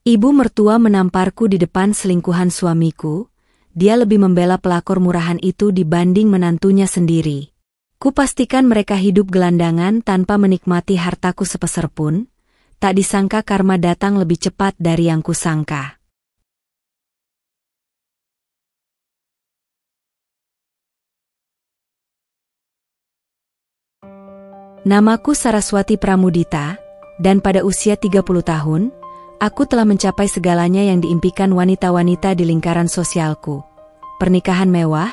Ibu mertua menamparku di depan selingkuhan suamiku. Dia lebih membela pelakor murahan itu dibanding menantunya sendiri. Kupastikan mereka hidup gelandangan tanpa menikmati hartaku sepeser pun. Tak disangka karma datang lebih cepat dari yang kusangka. Namaku Saraswati Pramudita, dan pada usia 30 tahun, aku telah mencapai segalanya yang diimpikan wanita-wanita di lingkaran sosialku. Pernikahan mewah,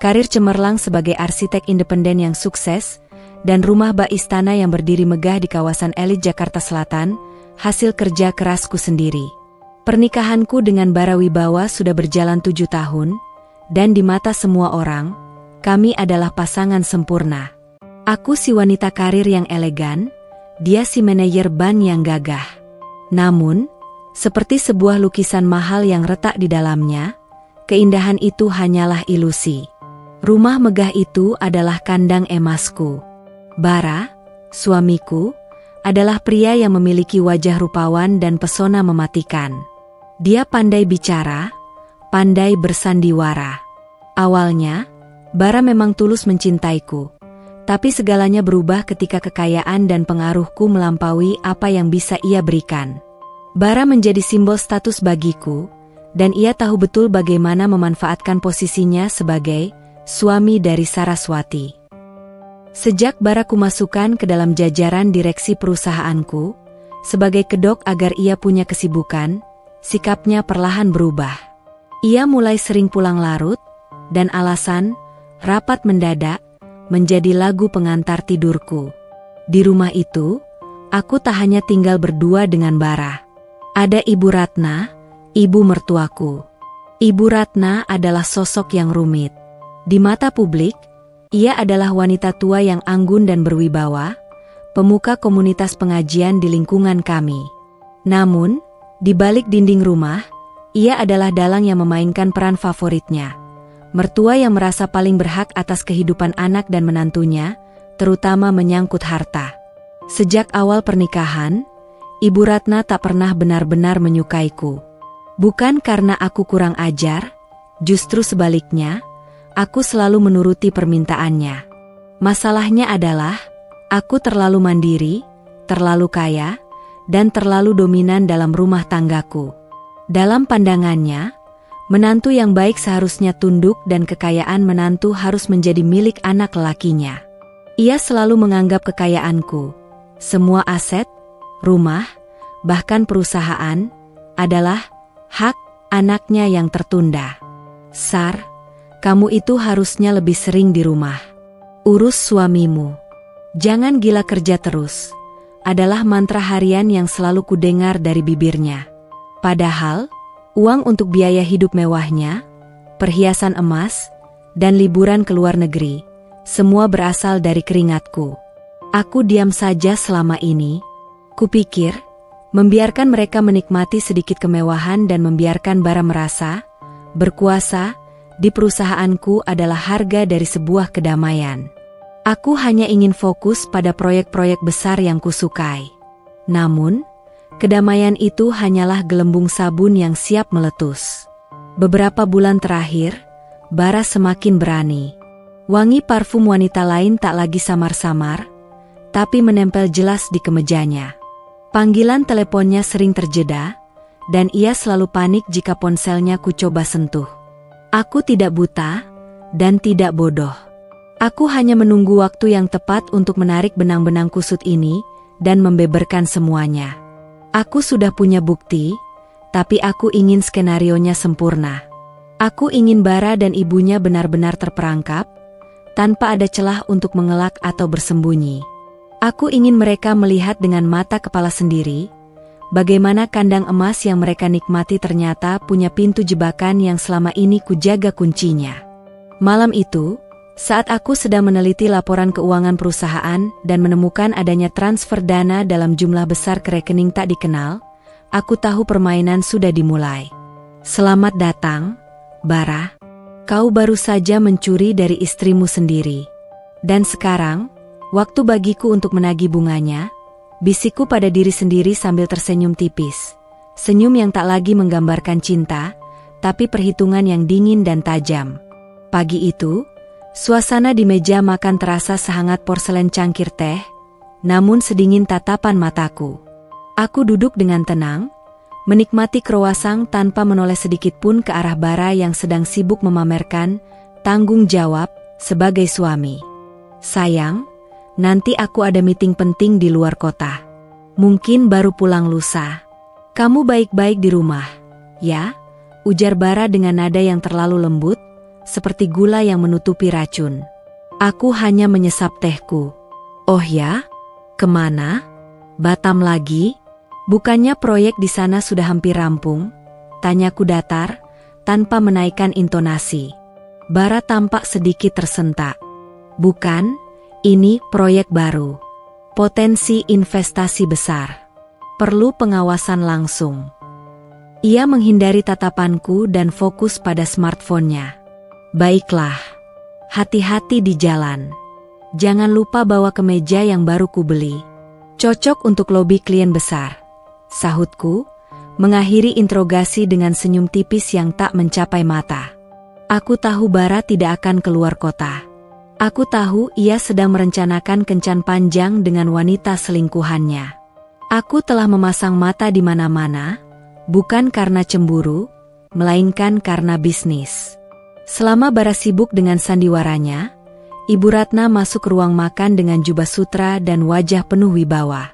karir cemerlang sebagai arsitek independen yang sukses, dan rumah bak istana yang berdiri megah di kawasan elit Jakarta Selatan, hasil kerja kerasku sendiri. Pernikahanku dengan Bara Wibawa sudah berjalan 7 tahun, dan di mata semua orang, kami adalah pasangan sempurna. Aku si wanita karir yang elegan, dia si manajer ban yang gagah. Namun, seperti sebuah lukisan mahal yang retak di dalamnya, keindahan itu hanyalah ilusi. Rumah megah itu adalah kandang emasku. Bara, suamiku, adalah pria yang memiliki wajah rupawan dan pesona mematikan. Dia pandai bicara, pandai bersandiwara. Awalnya, Bara memang tulus mencintaiku. Tapi segalanya berubah ketika kekayaan dan pengaruhku melampaui apa yang bisa ia berikan. Bara menjadi simbol status bagiku, dan ia tahu betul bagaimana memanfaatkan posisinya sebagai suami dari Saraswati. Sejak Bara kumasukkan ke dalam jajaran direksi perusahaanku, sebagai kedok agar ia punya kesibukan, sikapnya perlahan berubah. Ia mulai sering pulang larut, dan alasan rapat mendadak menjadi lagu pengantar tidurku. Di rumah itu, aku tak hanya tinggal berdua dengan Bara. Ada Ibu Ratna, ibu mertuaku. Ibu Ratna adalah sosok yang rumit. Di mata publik, ia adalah wanita tua yang anggun dan berwibawa, pemuka komunitas pengajian di lingkungan kami. Namun, di balik dinding rumah, ia adalah dalang yang memainkan peran favoritnya. Mertua yang merasa paling berhak atas kehidupan anak dan menantunya, terutama menyangkut harta. Sejak awal pernikahan, Ibu Ratna tak pernah benar-benar menyukaiku. Bukan karena aku kurang ajar, justru sebaliknya, aku selalu menuruti permintaannya. Masalahnya adalah, aku terlalu mandiri, terlalu kaya, dan terlalu dominan dalam rumah tanggaku. Dalam pandangannya, menantu yang baik seharusnya tunduk dan kekayaan menantu harus menjadi milik anak lelakinya. Ia selalu menganggap kekayaanku, semua aset, rumah, bahkan perusahaan, adalah hak anaknya yang tertunda. Sar, kamu itu harusnya lebih sering di rumah. Urus suamimu. Jangan gila kerja terus. Adalah mantra harian yang selalu kudengar dari bibirnya. Padahal, uang untuk biaya hidup mewahnya, perhiasan emas, dan liburan ke luar negeri, semua berasal dari keringatku. Aku diam saja selama ini. Kupikir, membiarkan mereka menikmati sedikit kemewahan dan membiarkan Bara merasa berkuasa di perusahaanku adalah harga dari sebuah kedamaian. Aku hanya ingin fokus pada proyek-proyek besar yang kusukai. Namun, kedamaian itu hanyalah gelembung sabun yang siap meletus. Beberapa bulan terakhir, Bara semakin berani. Wangi parfum wanita lain tak lagi samar-samar, tapi menempel jelas di kemejanya. Panggilan teleponnya sering terjeda, dan ia selalu panik jika ponselnya kucoba sentuh. Aku tidak buta, dan tidak bodoh. Aku hanya menunggu waktu yang tepat untuk menarik benang-benang kusut ini, dan membeberkan semuanya. Aku sudah punya bukti, tapi aku ingin skenarionya sempurna. Aku ingin Bara dan ibunya benar-benar terperangkap, tanpa ada celah untuk mengelak atau bersembunyi. Aku ingin mereka melihat dengan mata kepala sendiri, bagaimana kandang emas yang mereka nikmati ternyata punya pintu jebakan yang selama ini kujaga kuncinya. Malam itu, saat aku sedang meneliti laporan keuangan perusahaan dan menemukan adanya transfer dana dalam jumlah besar ke rekening tak dikenal, aku tahu permainan sudah dimulai. Selamat datang, Bara. Kau baru saja mencuri dari istrimu sendiri. Dan sekarang, waktu bagiku untuk menagih bunganya, bisikku pada diri sendiri sambil tersenyum tipis. Senyum yang tak lagi menggambarkan cinta, tapi perhitungan yang dingin dan tajam. Pagi itu, suasana di meja makan terasa sehangat porselen cangkir teh, namun sedingin tatapan mataku. Aku duduk dengan tenang, menikmati kroasang tanpa menoleh sedikit pun ke arah Bara yang sedang sibuk memamerkan tanggung jawab sebagai suami. Sayang, nanti aku ada meeting penting di luar kota. Mungkin baru pulang lusa. Kamu baik-baik di rumah, ya? Ujar Bara dengan nada yang terlalu lembut, seperti gula yang menutupi racun. Aku hanya menyesap tehku. Oh ya? Kemana? Batam lagi? Bukannya proyek di sana sudah hampir rampung? Tanyaku datar, tanpa menaikkan intonasi. Bara tampak sedikit tersentak. Bukan, ini proyek baru. Potensi investasi besar. Perlu pengawasan langsung. Ia menghindari tatapanku dan fokus pada smartphone-nya. Baiklah, hati-hati di jalan. Jangan lupa bawa kemeja yang baru kubeli. Cocok untuk lobi klien besar. Sahutku, mengakhiri interogasi dengan senyum tipis yang tak mencapai mata. Aku tahu Bara tidak akan keluar kota. Aku tahu ia sedang merencanakan kencan panjang dengan wanita selingkuhannya. Aku telah memasang mata di mana-mana, bukan karena cemburu, melainkan karena bisnis. Selama Bara sibuk dengan sandiwaranya, Ibu Ratna masuk ke ruang makan dengan jubah sutra dan wajah penuh wibawa.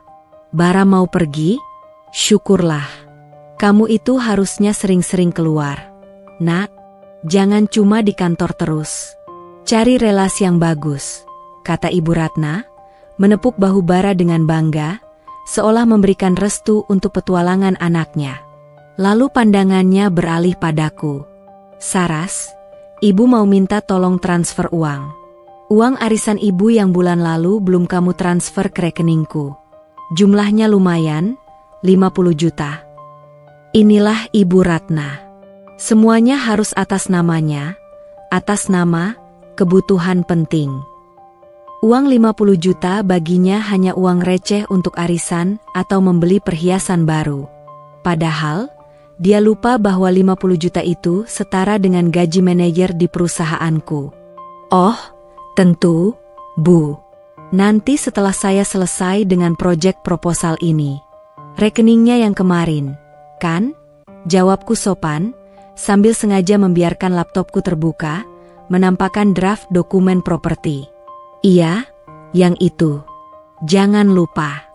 Bara mau pergi? Syukurlah. Kamu itu harusnya sering-sering keluar. Nak, jangan cuma di kantor terus. Cari relasi yang bagus, kata Ibu Ratna, menepuk bahu Bara dengan bangga, seolah memberikan restu untuk petualangan anaknya. Lalu pandangannya beralih padaku. Saras, ibu mau minta tolong transfer uang. Uang arisan ibu yang bulan lalu belum kamu transfer ke rekeningku. Jumlahnya lumayan, 50 juta. Inilah Ibu Ratna. Semuanya harus atas namanya, atas nama kebutuhan penting. Uang 50 juta baginya hanya uang receh untuk arisan atau membeli perhiasan baru. Padahal, dia lupa bahwa 50 juta itu setara dengan gaji manajer di perusahaanku. Oh, tentu, Bu. Nanti setelah saya selesai dengan proyek proposal ini. Rekeningnya yang kemarin, kan? Jawabku sopan, sambil sengaja membiarkan laptopku terbuka, menampakkan draft dokumen properti. Iya, yang itu. Jangan lupa.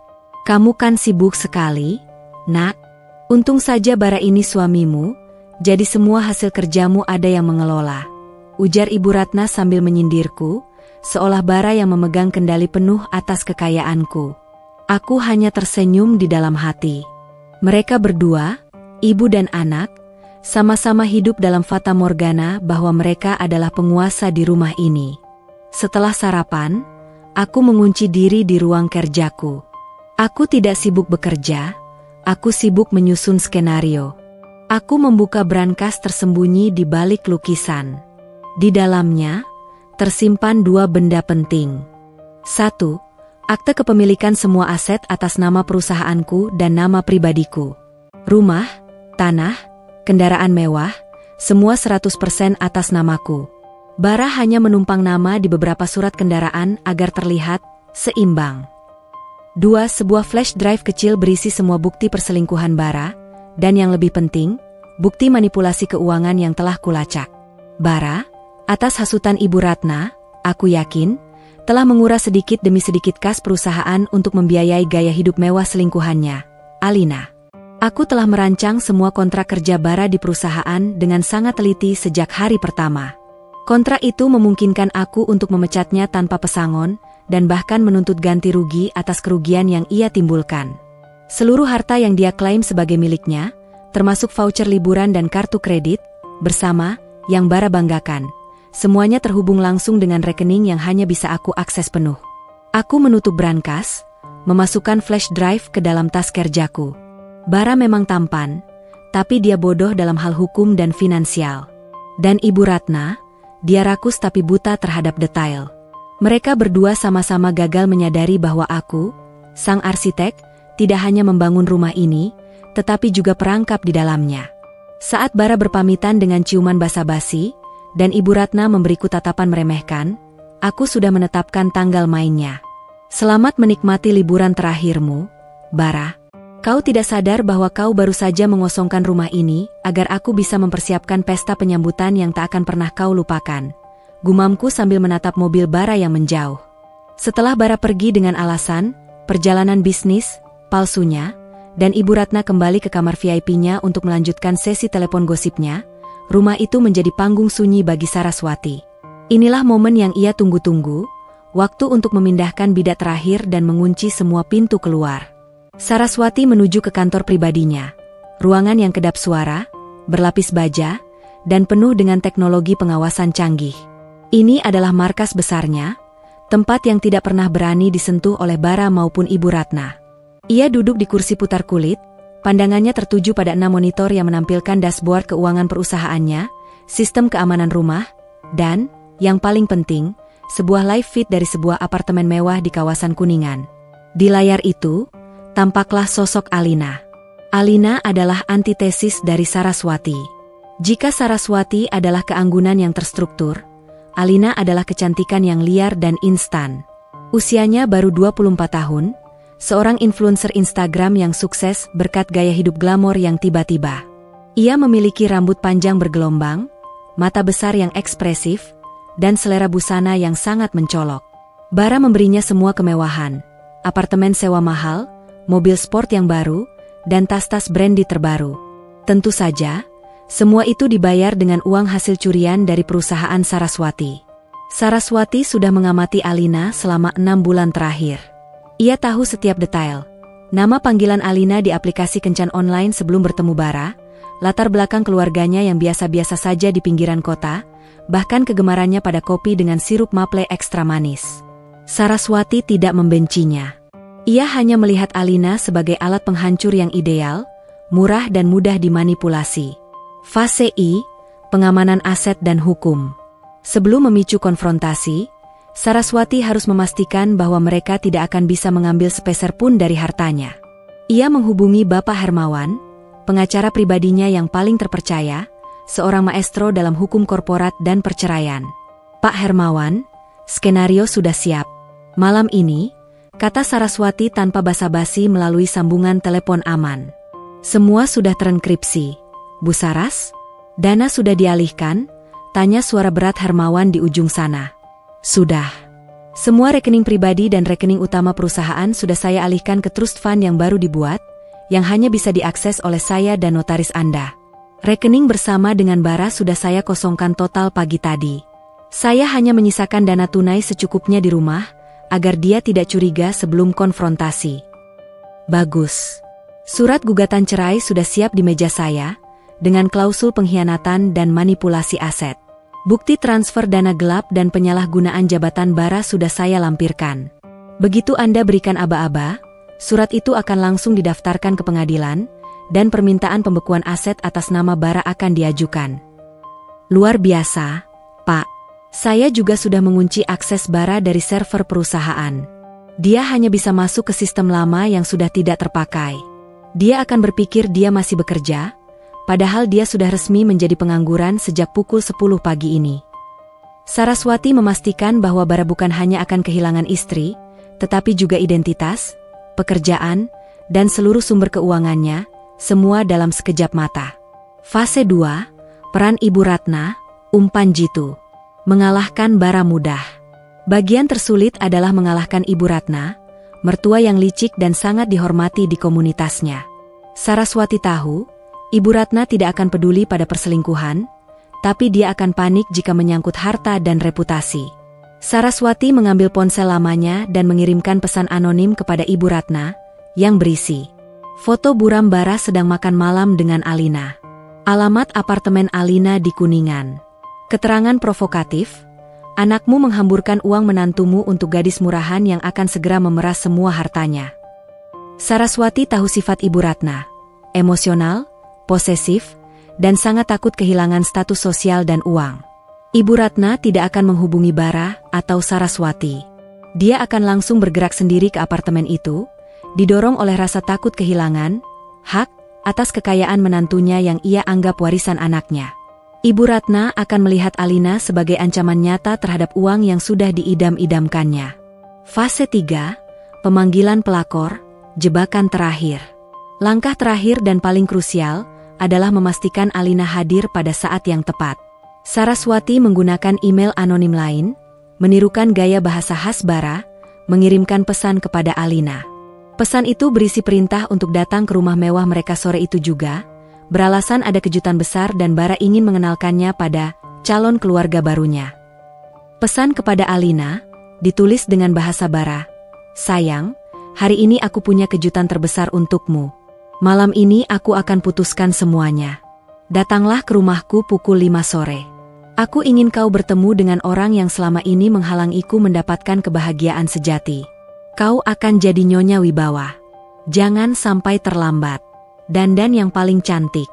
Kamu kan sibuk sekali, Nak. Untung saja Bara ini suamimu, jadi semua hasil kerjamu ada yang mengelola. Ujar Ibu Ratna sambil menyindirku, seolah Bara yang memegang kendali penuh atas kekayaanku. Aku hanya tersenyum di dalam hati. Mereka berdua, ibu dan anak, sama-sama hidup dalam fata morgana bahwa mereka adalah penguasa di rumah ini. Setelah sarapan, aku mengunci diri di ruang kerjaku. Aku tidak sibuk bekerja, aku sibuk menyusun skenario. Aku membuka brankas tersembunyi di balik lukisan. Di dalamnya, tersimpan dua benda penting. 1. Akte kepemilikan semua aset atas nama perusahaanku dan nama pribadiku. Rumah, tanah, kendaraan mewah, semua 100% atas namaku. Bara hanya menumpang nama di beberapa surat kendaraan agar terlihat seimbang. 2. Sebuah flash drive kecil berisi semua bukti perselingkuhan Bara, dan yang lebih penting, bukti manipulasi keuangan yang telah kulacak. Bara, atas hasutan Ibu Ratna, aku yakin, telah menguras sedikit demi sedikit kas perusahaan untuk membiayai gaya hidup mewah selingkuhannya, Alina. Aku telah merancang semua kontrak kerja Bara di perusahaan dengan sangat teliti sejak hari pertama. Kontrak itu memungkinkan aku untuk memecatnya tanpa pesangon, dan bahkan menuntut ganti rugi atas kerugian yang ia timbulkan. Seluruh harta yang dia klaim sebagai miliknya, termasuk voucher liburan dan kartu kredit, bersama, yang Bara banggakan, semuanya terhubung langsung dengan rekening yang hanya bisa aku akses penuh. Aku menutup brankas, memasukkan flash drive ke dalam tas kerjaku. Bara memang tampan, tapi dia bodoh dalam hal hukum dan finansial. Dan Ibu Ratna, dia rakus tapi buta terhadap detail. Mereka berdua sama-sama gagal menyadari bahwa aku, sang arsitek, tidak hanya membangun rumah ini, tetapi juga perangkap di dalamnya. Saat Bara berpamitan dengan ciuman basa-basi, dan Ibu Ratna memberiku tatapan meremehkan, aku sudah menetapkan tanggal mainnya. Selamat menikmati liburan terakhirmu, Bara. Kau tidak sadar bahwa kau baru saja mengosongkan rumah ini agar aku bisa mempersiapkan pesta penyambutan yang tak akan pernah kau lupakan. Gumamku sambil menatap mobil Bara yang menjauh. Setelah Bara pergi dengan alasan perjalanan bisnis palsunya, dan Ibu Ratna kembali ke kamar VIP-nya untuk melanjutkan sesi telepon gosipnya, rumah itu menjadi panggung sunyi bagi Saraswati. Inilah momen yang ia tunggu-tunggu, waktu untuk memindahkan bidak terakhir dan mengunci semua pintu keluar. Saraswati menuju ke kantor pribadinya, ruangan yang kedap suara, berlapis baja, dan penuh dengan teknologi pengawasan canggih. Ini adalah markas besarnya, tempat yang tidak pernah berani disentuh oleh Bara maupun Ibu Ratna. Ia duduk di kursi putar kulit, pandangannya tertuju pada 6 monitor yang menampilkan dashboard keuangan perusahaannya, sistem keamanan rumah, dan, yang paling penting, sebuah live feed dari sebuah apartemen mewah di kawasan Kuningan. Di layar itu, tampaklah sosok Alina. Alina adalah antitesis dari Saraswati. Jika Saraswati adalah keanggunan yang terstruktur, Alina adalah kecantikan yang liar dan instan. Usianya baru 24 tahun, seorang influencer Instagram yang sukses berkat gaya hidup glamor yang tiba-tiba. Ia memiliki rambut panjang bergelombang, mata besar yang ekspresif, dan selera busana yang sangat mencolok. Bara memberinya semua kemewahan, apartemen sewa mahal, mobil sport yang baru, dan tas-tas brandy terbaru. Tentu saja, semua itu dibayar dengan uang hasil curian dari perusahaan Saraswati. Saraswati sudah mengamati Alina selama 6 bulan terakhir. Ia tahu setiap detail. Nama panggilan Alina di aplikasi kencan online sebelum bertemu Bara, latar belakang keluarganya yang biasa-biasa saja di pinggiran kota, bahkan kegemarannya pada kopi dengan sirup maple ekstra manis. Saraswati tidak membencinya. Ia hanya melihat Alina sebagai alat penghancur yang ideal, murah dan mudah dimanipulasi. Fase I, pengamanan aset dan hukum. Sebelum memicu konfrontasi, Saraswati harus memastikan bahwa mereka tidak akan bisa mengambil sepeser pun dari hartanya. Ia menghubungi Bapak Hermawan, pengacara pribadinya yang paling terpercaya, seorang maestro dalam hukum korporat dan perceraian. Pak Hermawan, skenario sudah siap. Malam ini, kata Saraswati tanpa basa-basi melalui sambungan telepon aman. Semua sudah terenkripsi. Bu Saras? Dana sudah dialihkan? Tanya suara berat Hermawan di ujung sana. Sudah. Semua rekening pribadi dan rekening utama perusahaan sudah saya alihkan ke trust fund yang baru dibuat, yang hanya bisa diakses oleh saya dan notaris Anda. Rekening bersama dengan Bara sudah saya kosongkan total pagi tadi. Saya hanya menyisakan dana tunai secukupnya di rumah, agar dia tidak curiga sebelum konfrontasi. Bagus. Surat gugatan cerai sudah siap di meja saya, dengan klausul pengkhianatan dan manipulasi aset. Bukti transfer dana gelap dan penyalahgunaan jabatan Bara sudah saya lampirkan. Begitu Anda berikan aba-aba, surat itu akan langsung didaftarkan ke pengadilan, dan permintaan pembekuan aset atas nama Bara akan diajukan. Luar biasa, Pak. Saya juga sudah mengunci akses Bara dari server perusahaan. Dia hanya bisa masuk ke sistem lama yang sudah tidak terpakai. Dia akan berpikir dia masih bekerja, padahal dia sudah resmi menjadi pengangguran sejak pukul 10 pagi ini. Saraswati memastikan bahwa Bara bukan hanya akan kehilangan istri, tetapi juga identitas, pekerjaan, dan seluruh sumber keuangannya, semua dalam sekejap mata. Fase 2, peran Ibu Ratna, umpan jitu. Mengalahkan Bara mudah. Bagian tersulit adalah mengalahkan Ibu Ratna, mertua yang licik dan sangat dihormati di komunitasnya. Saraswati tahu, Ibu Ratna tidak akan peduli pada perselingkuhan, tapi dia akan panik jika menyangkut harta dan reputasi. Saraswati mengambil ponsel lamanya dan mengirimkan pesan anonim kepada Ibu Ratna, yang berisi foto buram Bara sedang makan malam dengan Alina. Alamat apartemen Alina di Kuningan. Keterangan provokatif, anakmu menghamburkan uang menantumu untuk gadis murahan yang akan segera memeras semua hartanya. Saraswati tahu sifat Ibu Ratna, emosional, posesif, dan sangat takut kehilangan status sosial dan uang. Ibu Ratna tidak akan menghubungi Bara atau Saraswati. Dia akan langsung bergerak sendiri ke apartemen itu, didorong oleh rasa takut kehilangan hak atas kekayaan menantunya yang ia anggap warisan anaknya. Ibu Ratna akan melihat Alina sebagai ancaman nyata terhadap uang yang sudah diidam-idamkannya. Fase 3, pemanggilan pelakor, jebakan terakhir. Langkah terakhir dan paling krusial adalah memastikan Alina hadir pada saat yang tepat. Saraswati menggunakan email anonim lain, menirukan gaya bahasa khas Bara, mengirimkan pesan kepada Alina. Pesan itu berisi perintah untuk datang ke rumah mewah mereka sore itu juga, beralasan ada kejutan besar dan Bara ingin mengenalkannya pada calon keluarga barunya. Pesan kepada Alina, ditulis dengan bahasa Bara. Sayang, hari ini aku punya kejutan terbesar untukmu. Malam ini aku akan putuskan semuanya. Datanglah ke rumahku pukul 5 sore. Aku ingin kau bertemu dengan orang yang selama ini menghalangiku mendapatkan kebahagiaan sejati. Kau akan jadi Nyonya Wibawa. Jangan sampai terlambat. Dandan yang paling cantik.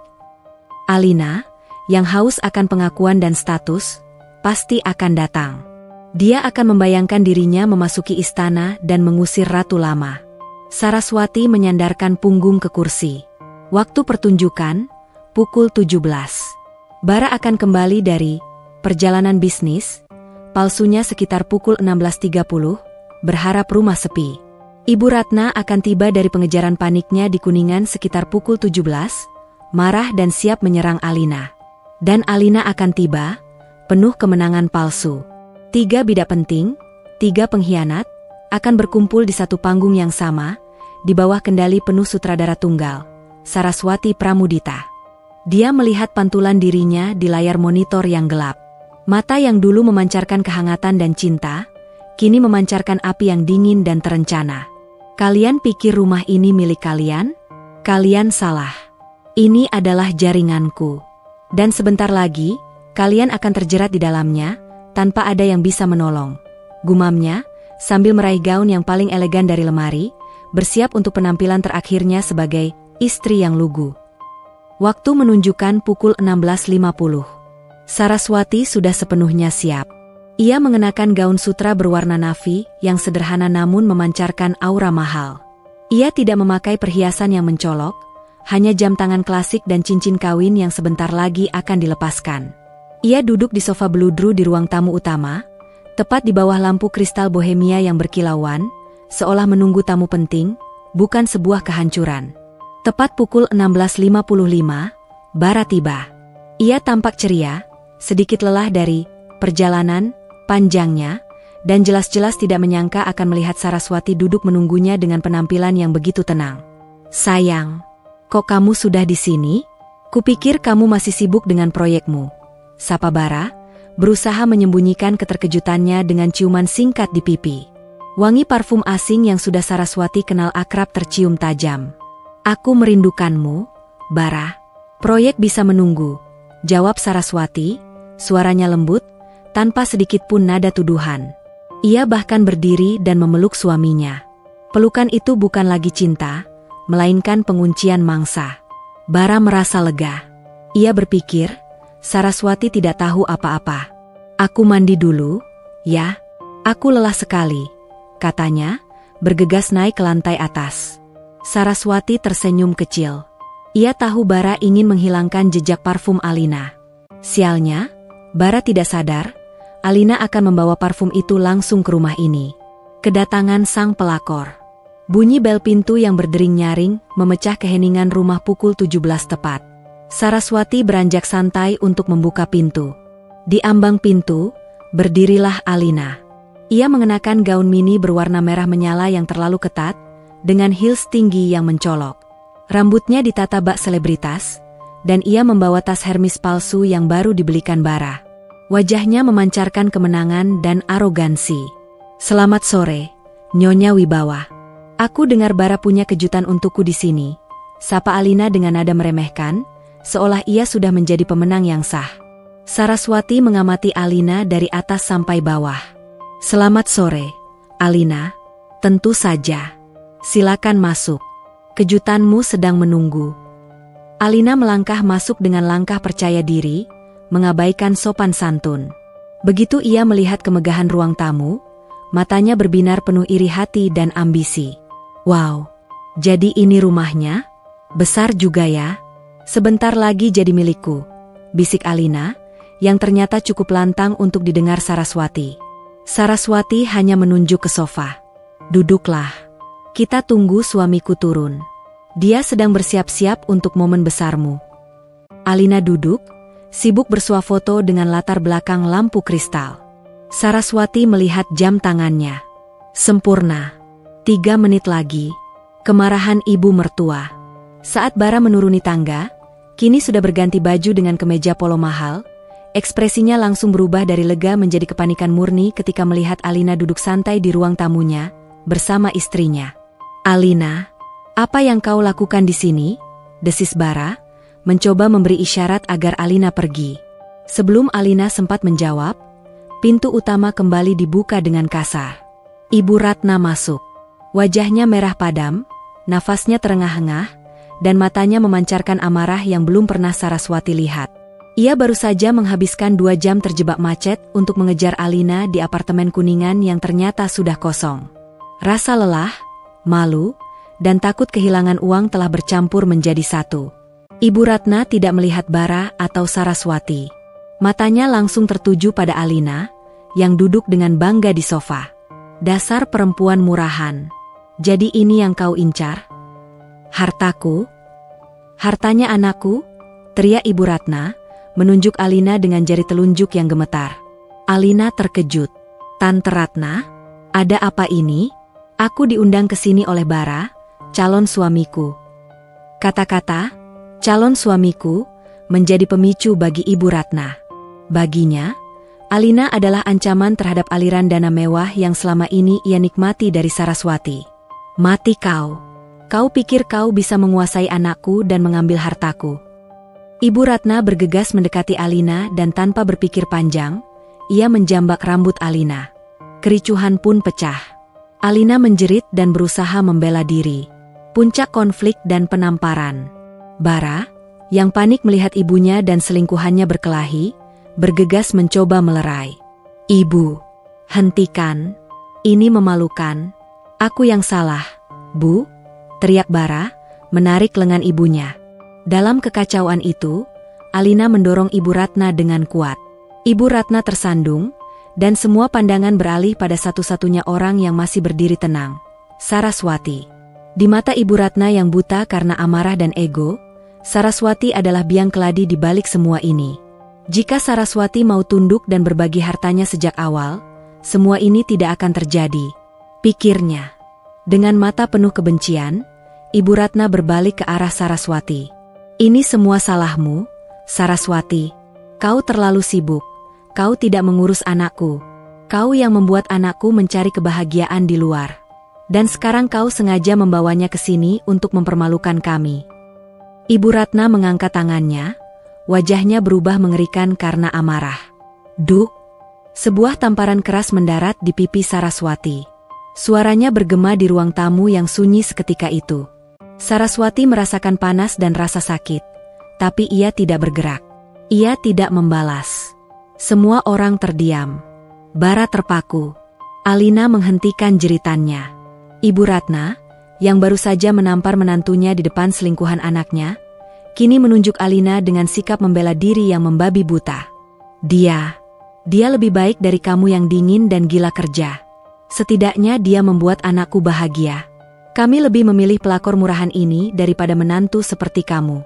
Alina, yang haus akan pengakuan dan status, pasti akan datang. Dia akan membayangkan dirinya memasuki istana dan mengusir Ratu Lama. Saraswati menyandarkan punggung ke kursi. Waktu pertunjukan, pukul 17. Bara akan kembali dari perjalanan bisnis, palsunya sekitar pukul 16.30, berharap rumah sepi. Ibu Ratna akan tiba dari pengejaran paniknya di Kuningan sekitar pukul 17, marah dan siap menyerang Alina. Dan Alina akan tiba, penuh kemenangan palsu. 3 bidak penting, 3 pengkhianat, akan berkumpul di satu panggung yang sama, di bawah kendali penuh sutradara tunggal, Saraswati Pramudita. Dia melihat pantulan dirinya di layar monitor yang gelap. Mata yang dulu memancarkan kehangatan dan cinta, kini memancarkan api yang dingin dan terencana. Kalian pikir rumah ini milik kalian? Kalian salah. Ini adalah jaringanku. Dan sebentar lagi, kalian akan terjerat di dalamnya, tanpa ada yang bisa menolong. Gumamnya, sambil meraih gaun yang paling elegan dari lemari, bersiap untuk penampilan terakhirnya sebagai istri yang lugu. Waktu menunjukkan pukul 16.50. Saraswati sudah sepenuhnya siap. Ia mengenakan gaun sutra berwarna navy yang sederhana namun memancarkan aura mahal. Ia tidak memakai perhiasan yang mencolok, hanya jam tangan klasik dan cincin kawin yang sebentar lagi akan dilepaskan. Ia duduk di sofa beludru di ruang tamu utama, tepat di bawah lampu kristal bohemia yang berkilauan, seolah menunggu tamu penting, bukan sebuah kehancuran. Tepat pukul 16.55, Bara tiba. Ia tampak ceria, sedikit lelah dari perjalanan panjangnya, dan jelas-jelas tidak menyangka akan melihat Saraswati duduk menunggunya dengan penampilan yang begitu tenang. Sayang, kok kamu sudah di sini? Kupikir kamu masih sibuk dengan proyekmu. Sapa Bara, berusaha menyembunyikan keterkejutannya dengan ciuman singkat di pipi. Wangi parfum asing yang sudah Saraswati kenal akrab tercium tajam. Aku merindukanmu, Bara. Proyek bisa menunggu, jawab Saraswati, suaranya lembut, tanpa sedikit pun nada tuduhan. Ia bahkan berdiri dan memeluk suaminya. Pelukan itu bukan lagi cinta, melainkan penguncian mangsa. Bara merasa lega. Ia berpikir, Saraswati tidak tahu apa-apa. Aku mandi dulu, ya? Aku lelah sekali, katanya, bergegas naik ke lantai atas. Saraswati tersenyum kecil. Ia tahu Bara ingin menghilangkan jejak parfum Alina. Sialnya, Bara tidak sadar, Alina akan membawa parfum itu langsung ke rumah ini. Kedatangan sang pelakor. Bunyi bel pintu yang berdering nyaring memecah keheningan rumah pukul 17 tepat. Saraswati beranjak santai untuk membuka pintu. Di ambang pintu, berdirilah Alina. Ia mengenakan gaun mini berwarna merah menyala yang terlalu ketat, dengan heels tinggi yang mencolok. Rambutnya ditata bak selebritas, dan ia membawa tas Hermes palsu yang baru dibelikan Bara. Wajahnya memancarkan kemenangan dan arogansi. Selamat sore, Nyonya Wibawa. Aku dengar Bara punya kejutan untukku di sini. Sapa Alina dengan nada meremehkan, seolah ia sudah menjadi pemenang yang sah. Saraswati mengamati Alina dari atas sampai bawah. Selamat sore, Alina. Tentu saja. Silakan masuk. Kejutanmu sedang menunggu. Alina melangkah masuk dengan langkah percaya diri, mengabaikan sopan santun. Begitu ia melihat kemegahan ruang tamu, matanya berbinar penuh iri hati dan ambisi. Wow, jadi ini rumahnya? Besar juga ya. Sebentar lagi jadi milikku, bisik Alina, yang ternyata cukup lantang untuk didengar Saraswati. Saraswati hanya menunjuk ke sofa. Duduklah. Kita tunggu suamiku turun. Dia sedang bersiap-siap untuk momen besarmu. Alina duduk, sibuk bersuah foto dengan latar belakang lampu kristal. Saraswati melihat jam tangannya. Sempurna. 3 menit lagi. Kemarahan ibu mertua. Saat Bara menuruni tangga, kini sudah berganti baju dengan kemeja polo mahal. Ekspresinya langsung berubah dari lega menjadi kepanikan murni ketika melihat Alina duduk santai di ruang tamunya, bersama istrinya. Alina, apa yang kau lakukan di sini? Desis Bara, mencoba memberi isyarat agar Alina pergi. Sebelum Alina sempat menjawab, pintu utama kembali dibuka dengan kasar. Ibu Ratna masuk. Wajahnya merah padam, nafasnya terengah-engah, dan matanya memancarkan amarah yang belum pernah Saraswati lihat. Ia baru saja menghabiskan 2 jam terjebak macet untuk mengejar Alina di apartemen Kuningan yang ternyata sudah kosong. Rasa lelah, malu, dan takut kehilangan uang telah bercampur menjadi satu. Ibu Ratna tidak melihat Bara atau Saraswati. Matanya langsung tertuju pada Alina, yang duduk dengan bangga di sofa. Dasar perempuan murahan. Jadi ini yang kau incar? Hartaku? Hartanya anakku? Teriak Ibu Ratna, menunjuk Alina dengan jari telunjuk yang gemetar. Alina terkejut. Tante Ratna, ada apa ini? Aku diundang ke sini oleh Bara, calon suamiku. Kata-kata, calon suamiku, menjadi pemicu bagi Ibu Ratna. Baginya, Alina adalah ancaman terhadap aliran dana mewah yang selama ini ia nikmati dari Saraswati. Mati kau. Kau pikir kau bisa menguasai anakku dan mengambil hartaku? Ibu Ratna bergegas mendekati Alina dan tanpa berpikir panjang, ia menjambak rambut Alina. Kericuhan pun pecah. Alina menjerit dan berusaha membela diri. Puncak konflik dan penamparan. Bara, yang panik melihat ibunya dan selingkuhannya berkelahi, bergegas mencoba melerai. Ibu, hentikan. Ini memalukan. Aku yang salah, Bu, teriak Bara, menarik lengan ibunya. Dalam kekacauan itu, Alina mendorong Ibu Ratna dengan kuat. Ibu Ratna tersandung, dan semua pandangan beralih pada satu-satunya orang yang masih berdiri tenang, Saraswati. Di mata Ibu Ratna yang buta karena amarah dan ego, Saraswati adalah biang keladi di balik semua ini. Jika Saraswati mau tunduk dan berbagi hartanya sejak awal, semua ini tidak akan terjadi, pikirnya. Dengan mata penuh kebencian, Ibu Ratna berbalik ke arah Saraswati. Ini semua salahmu, Saraswati. Kau terlalu sibuk. Kau tidak mengurus anakku. Kau yang membuat anakku mencari kebahagiaan di luar. Dan sekarang kau sengaja membawanya ke sini untuk mempermalukan kami. Ibu Ratna mengangkat tangannya, wajahnya berubah mengerikan karena amarah. Duk! Sebuah tamparan keras mendarat di pipi Saraswati. Suaranya bergema di ruang tamu yang sunyi seketika itu. Saraswati merasakan panas dan rasa sakit, tapi ia tidak bergerak. Ia tidak membalas. Semua orang terdiam. Bara terpaku. Alina menghentikan jeritannya. Ibu Ratna, yang baru saja menampar menantunya di depan selingkuhan anaknya, kini menunjuk Alina dengan sikap membela diri yang membabi buta. Dia lebih baik dari kamu yang dingin dan gila kerja. Setidaknya dia membuat anakku bahagia. Kami lebih memilih pelakor murahan ini daripada menantu seperti kamu.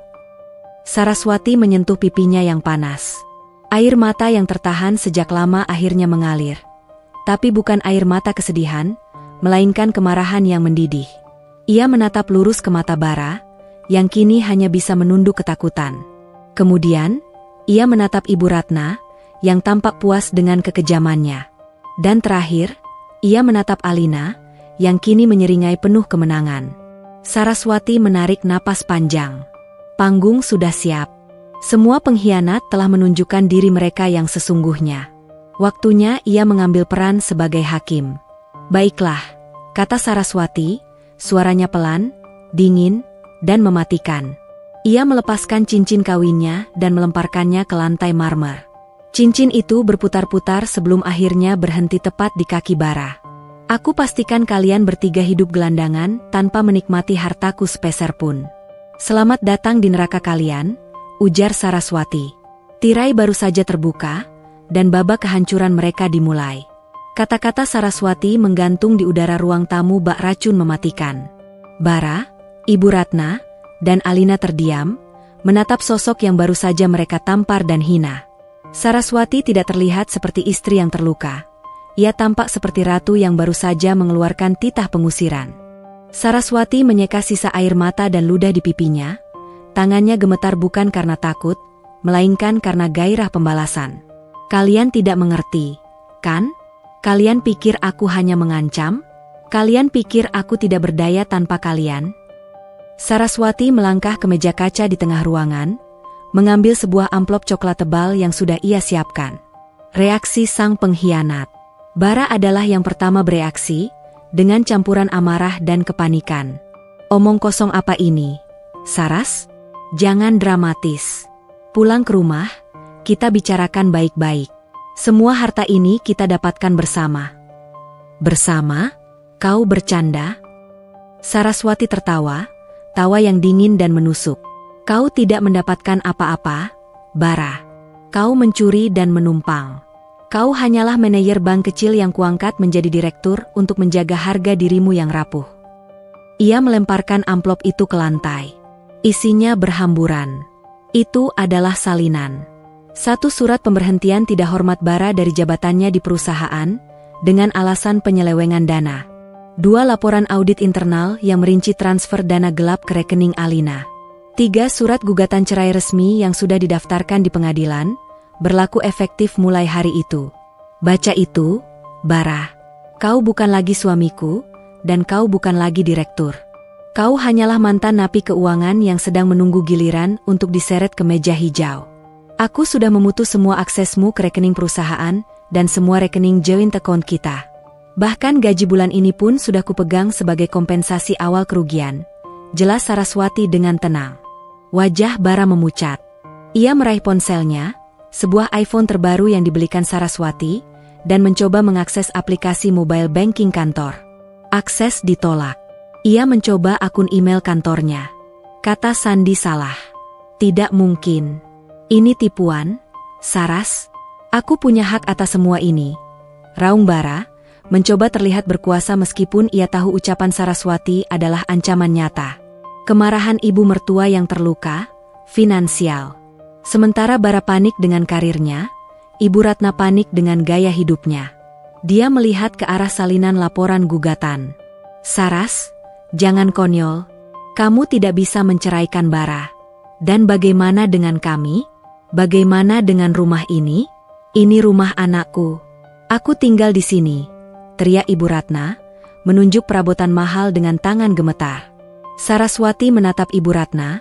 Saraswati menyentuh pipinya yang panas. Air mata yang tertahan sejak lama akhirnya mengalir. Tapi bukan air mata kesedihan, melainkan kemarahan yang mendidih. Ia menatap lurus ke mata Bara, yang kini hanya bisa menunduk ketakutan. Kemudian, ia menatap Ibu Ratna, yang tampak puas dengan kekejamannya. Dan terakhir, ia menatap Alina, yang kini menyeringai penuh kemenangan. Saraswati menarik napas panjang. Panggung sudah siap. Semua pengkhianat telah menunjukkan diri mereka yang sesungguhnya. Waktunya ia mengambil peran sebagai hakim. Baiklah, kata Saraswati, suaranya pelan, dingin, dan mematikan. Ia melepaskan cincin kawinnya dan melemparkannya ke lantai marmer. Cincin itu berputar-putar sebelum akhirnya berhenti tepat di kaki Bara. Aku pastikan kalian bertiga hidup gelandangan tanpa menikmati hartaku sepeser pun. Selamat datang di neraka kalian, ujar Saraswati. Tirai baru saja terbuka, dan babak kehancuran mereka dimulai. Kata-kata Saraswati menggantung di udara ruang tamu bak racun mematikan. Bara, Ibu Ratna, dan Alina terdiam, menatap sosok yang baru saja mereka tampar dan hina. Saraswati tidak terlihat seperti istri yang terluka. Ia tampak seperti ratu yang baru saja mengeluarkan titah pengusiran. Saraswati menyeka sisa air mata dan ludah di pipinya. Tangannya gemetar bukan karena takut, melainkan karena gairah pembalasan. Kalian tidak mengerti, kan? Kalian pikir aku hanya mengancam? Kalian pikir aku tidak berdaya tanpa kalian? Saraswati melangkah ke meja kaca di tengah ruangan, mengambil sebuah amplop coklat tebal yang sudah ia siapkan. Reaksi sang pengkhianat. Bara adalah yang pertama bereaksi, dengan campuran amarah dan kepanikan. Omong kosong apa ini? Saras? Jangan dramatis. Pulang ke rumah, kita bicarakan baik-baik. Semua harta ini kita dapatkan bersama. Bersama? Kau bercanda? Saraswati tertawa, tawa yang dingin dan menusuk. Kau tidak mendapatkan apa-apa, Bara. Kau mencuri dan menumpang. Kau hanyalah manajer bank kecil yang kuangkat menjadi direktur untuk menjaga harga dirimu yang rapuh. Ia melemparkan amplop itu ke lantai. Isinya berhamburan. Itu adalah salinan. Satu surat pemberhentian tidak hormat Bara dari jabatannya di perusahaan, dengan alasan penyelewengan dana. 2 laporan audit internal yang merinci transfer dana gelap ke rekening Alina. 3 surat gugatan cerai resmi yang sudah didaftarkan di pengadilan, berlaku efektif mulai hari itu. Baca itu, Bara. Kau bukan lagi suamiku, dan kau bukan lagi direktur. Kau hanyalah mantan napi keuangan yang sedang menunggu giliran untuk diseret ke meja hijau. Aku sudah memutus semua aksesmu ke rekening perusahaan dan semua rekening joint account kita. Bahkan gaji bulan ini pun sudah kupegang sebagai kompensasi awal kerugian, jelas Saraswati dengan tenang. Wajah Bara memucat. Ia meraih ponselnya, sebuah iPhone terbaru yang dibelikan Saraswati, dan mencoba mengakses aplikasi mobile banking kantor. Akses ditolak. Ia mencoba akun email kantornya. Kata sandi salah. Tidak mungkin. Ini tipuan, Saras. Aku punya hak atas semua ini. Raung Bara, mencoba terlihat berkuasa meskipun ia tahu ucapan Saraswati adalah ancaman nyata. Kemarahan ibu mertua yang terluka, finansial. Sementara Bara panik dengan karirnya, Ibu Ratna panik dengan gaya hidupnya. Dia melihat ke arah salinan laporan gugatan. Saras, jangan konyol. Kamu tidak bisa menceraikan Bara. Dan bagaimana dengan kami? Bagaimana dengan rumah ini? Ini rumah anakku. Aku tinggal di sini, teriak Ibu Ratna, menunjuk perabotan mahal dengan tangan gemetar. Saraswati menatap Ibu Ratna,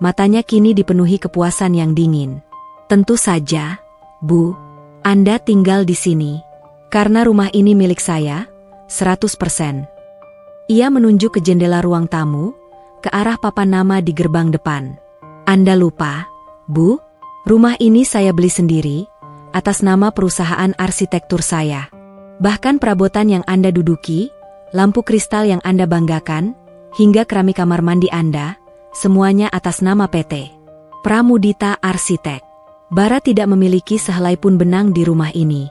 matanya kini dipenuhi kepuasan yang dingin. Tentu saja, Bu, Anda tinggal di sini. Karena rumah ini milik saya, 100%. Ia menunjuk ke jendela ruang tamu, ke arah papan nama di gerbang depan. Anda lupa, Bu, rumah ini saya beli sendiri, atas nama perusahaan arsitektur saya. Bahkan perabotan yang Anda duduki, lampu kristal yang Anda banggakan, hingga keramik kamar mandi Anda, semuanya atas nama PT Pramudita Arsitek. Bara tidak memiliki sehelai pun benang di rumah ini.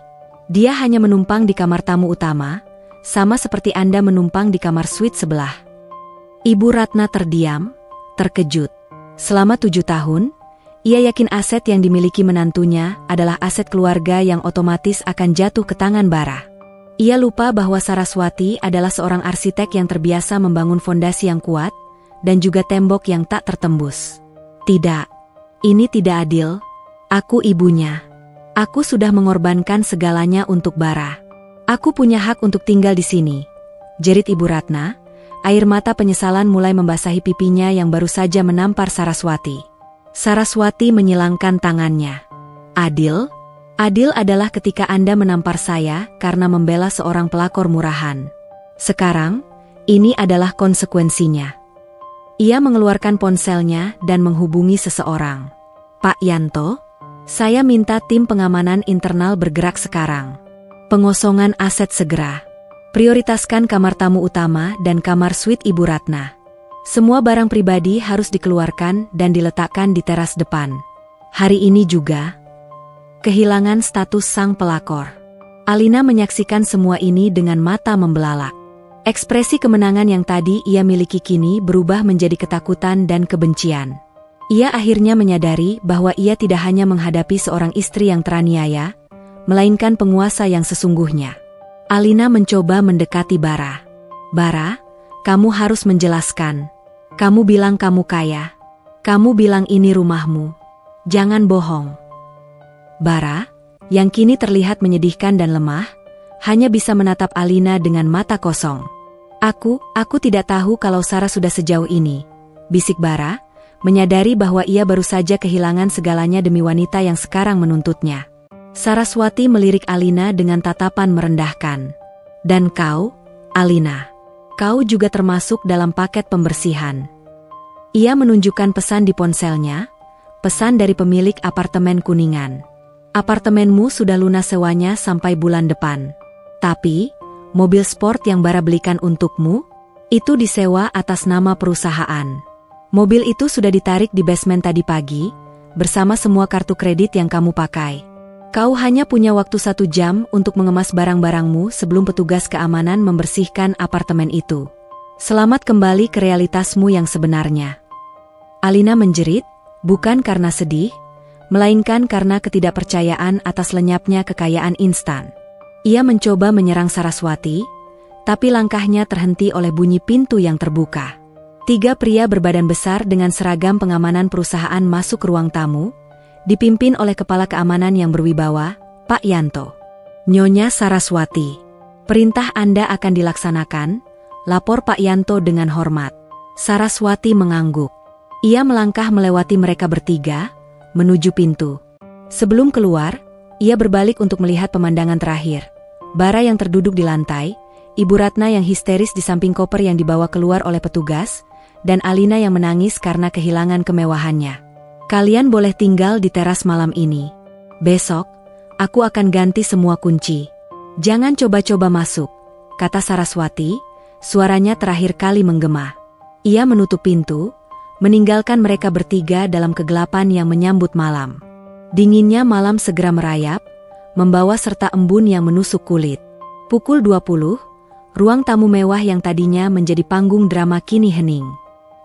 Dia hanya menumpang di kamar tamu utama, sama seperti Anda menumpang di kamar suite sebelah. Ibu Ratna terdiam, terkejut. Selama 7 tahun, ia yakin aset yang dimiliki menantunya adalah aset keluarga yang otomatis akan jatuh ke tangan Bara. Ia lupa bahwa Saraswati adalah seorang arsitek yang terbiasa membangun fondasi yang kuat, dan juga tembok yang tak tertembus. Tidak, ini tidak adil. Aku ibunya. Aku sudah mengorbankan segalanya untuk Bara. Aku punya hak untuk tinggal di sini, jerit Ibu Ratna. Air mata penyesalan mulai membasahi pipinya yang baru saja menampar Saraswati. Saraswati menyilangkan tangannya. Adil? Adil adalah ketika Anda menampar saya karena membela seorang pelakor murahan. Sekarang, ini adalah konsekuensinya. Ia mengeluarkan ponselnya dan menghubungi seseorang. Pak Yanto, saya minta tim pengamanan internal bergerak sekarang. Pengosongan aset segera. Prioritaskan kamar tamu utama dan kamar suite Ibu Ratna. Semua barang pribadi harus dikeluarkan dan diletakkan di teras depan. Hari ini juga, kehilangan status sang pelakor. Alina menyaksikan semua ini dengan mata membelalak. Ekspresi kemenangan yang tadi ia miliki kini berubah menjadi ketakutan dan kebencian. Ia akhirnya menyadari bahwa ia tidak hanya menghadapi seorang istri yang teraniaya, melainkan penguasa yang sesungguhnya. Alina mencoba mendekati Bara. Bara, kamu harus menjelaskan. Kamu bilang kamu kaya. Kamu bilang ini rumahmu. Jangan bohong. Bara, yang kini terlihat menyedihkan dan lemah, hanya bisa menatap Alina dengan mata kosong. Aku tidak tahu kalau Sarah sudah sejauh ini, bisik Bara, menyadari bahwa ia baru saja kehilangan segalanya demi wanita yang sekarang menuntutnya. Saraswati melirik Alina dengan tatapan merendahkan. Dan kau, Alina, kau juga termasuk dalam paket pembersihan. Ia menunjukkan pesan di ponselnya, pesan dari pemilik apartemen Kuningan. Apartemenmu sudah lunas sewanya sampai bulan depan. Tapi, mobil sport yang Bara belikan untukmu, itu disewa atas nama perusahaan. Mobil itu sudah ditarik di basement tadi pagi, bersama semua kartu kredit yang kamu pakai. Kau hanya punya waktu 1 jam untuk mengemas barang-barangmu sebelum petugas keamanan membersihkan apartemen itu. Selamat kembali ke realitasmu yang sebenarnya. Alina menjerit, bukan karena sedih, melainkan karena ketidakpercayaan atas lenyapnya kekayaan instan. Ia mencoba menyerang Saraswati, tapi langkahnya terhenti oleh bunyi pintu yang terbuka. 3 pria berbadan besar dengan seragam pengamanan perusahaan masuk ruang tamu, dipimpin oleh kepala keamanan yang berwibawa, Pak Yanto. Nyonya Saraswati, perintah Anda akan dilaksanakan, lapor Pak Yanto dengan hormat. Saraswati mengangguk. Ia melangkah melewati mereka bertiga, menuju pintu. Sebelum keluar, ia berbalik untuk melihat pemandangan terakhir. Bara yang terduduk di lantai, Ibu Ratna yang histeris di samping koper yang dibawa keluar oleh petugas, dan Alina yang menangis karena kehilangan kemewahannya. Kalian boleh tinggal di teras malam ini. Besok, aku akan ganti semua kunci. Jangan coba-coba masuk, kata Saraswati, suaranya terakhir kali menggema. Ia menutup pintu, meninggalkan mereka bertiga dalam kegelapan yang menyambut malam. Dinginnya malam segera merayap, membawa serta embun yang menusuk kulit. Pukul 20, ruang tamu mewah yang tadinya menjadi panggung drama kini hening.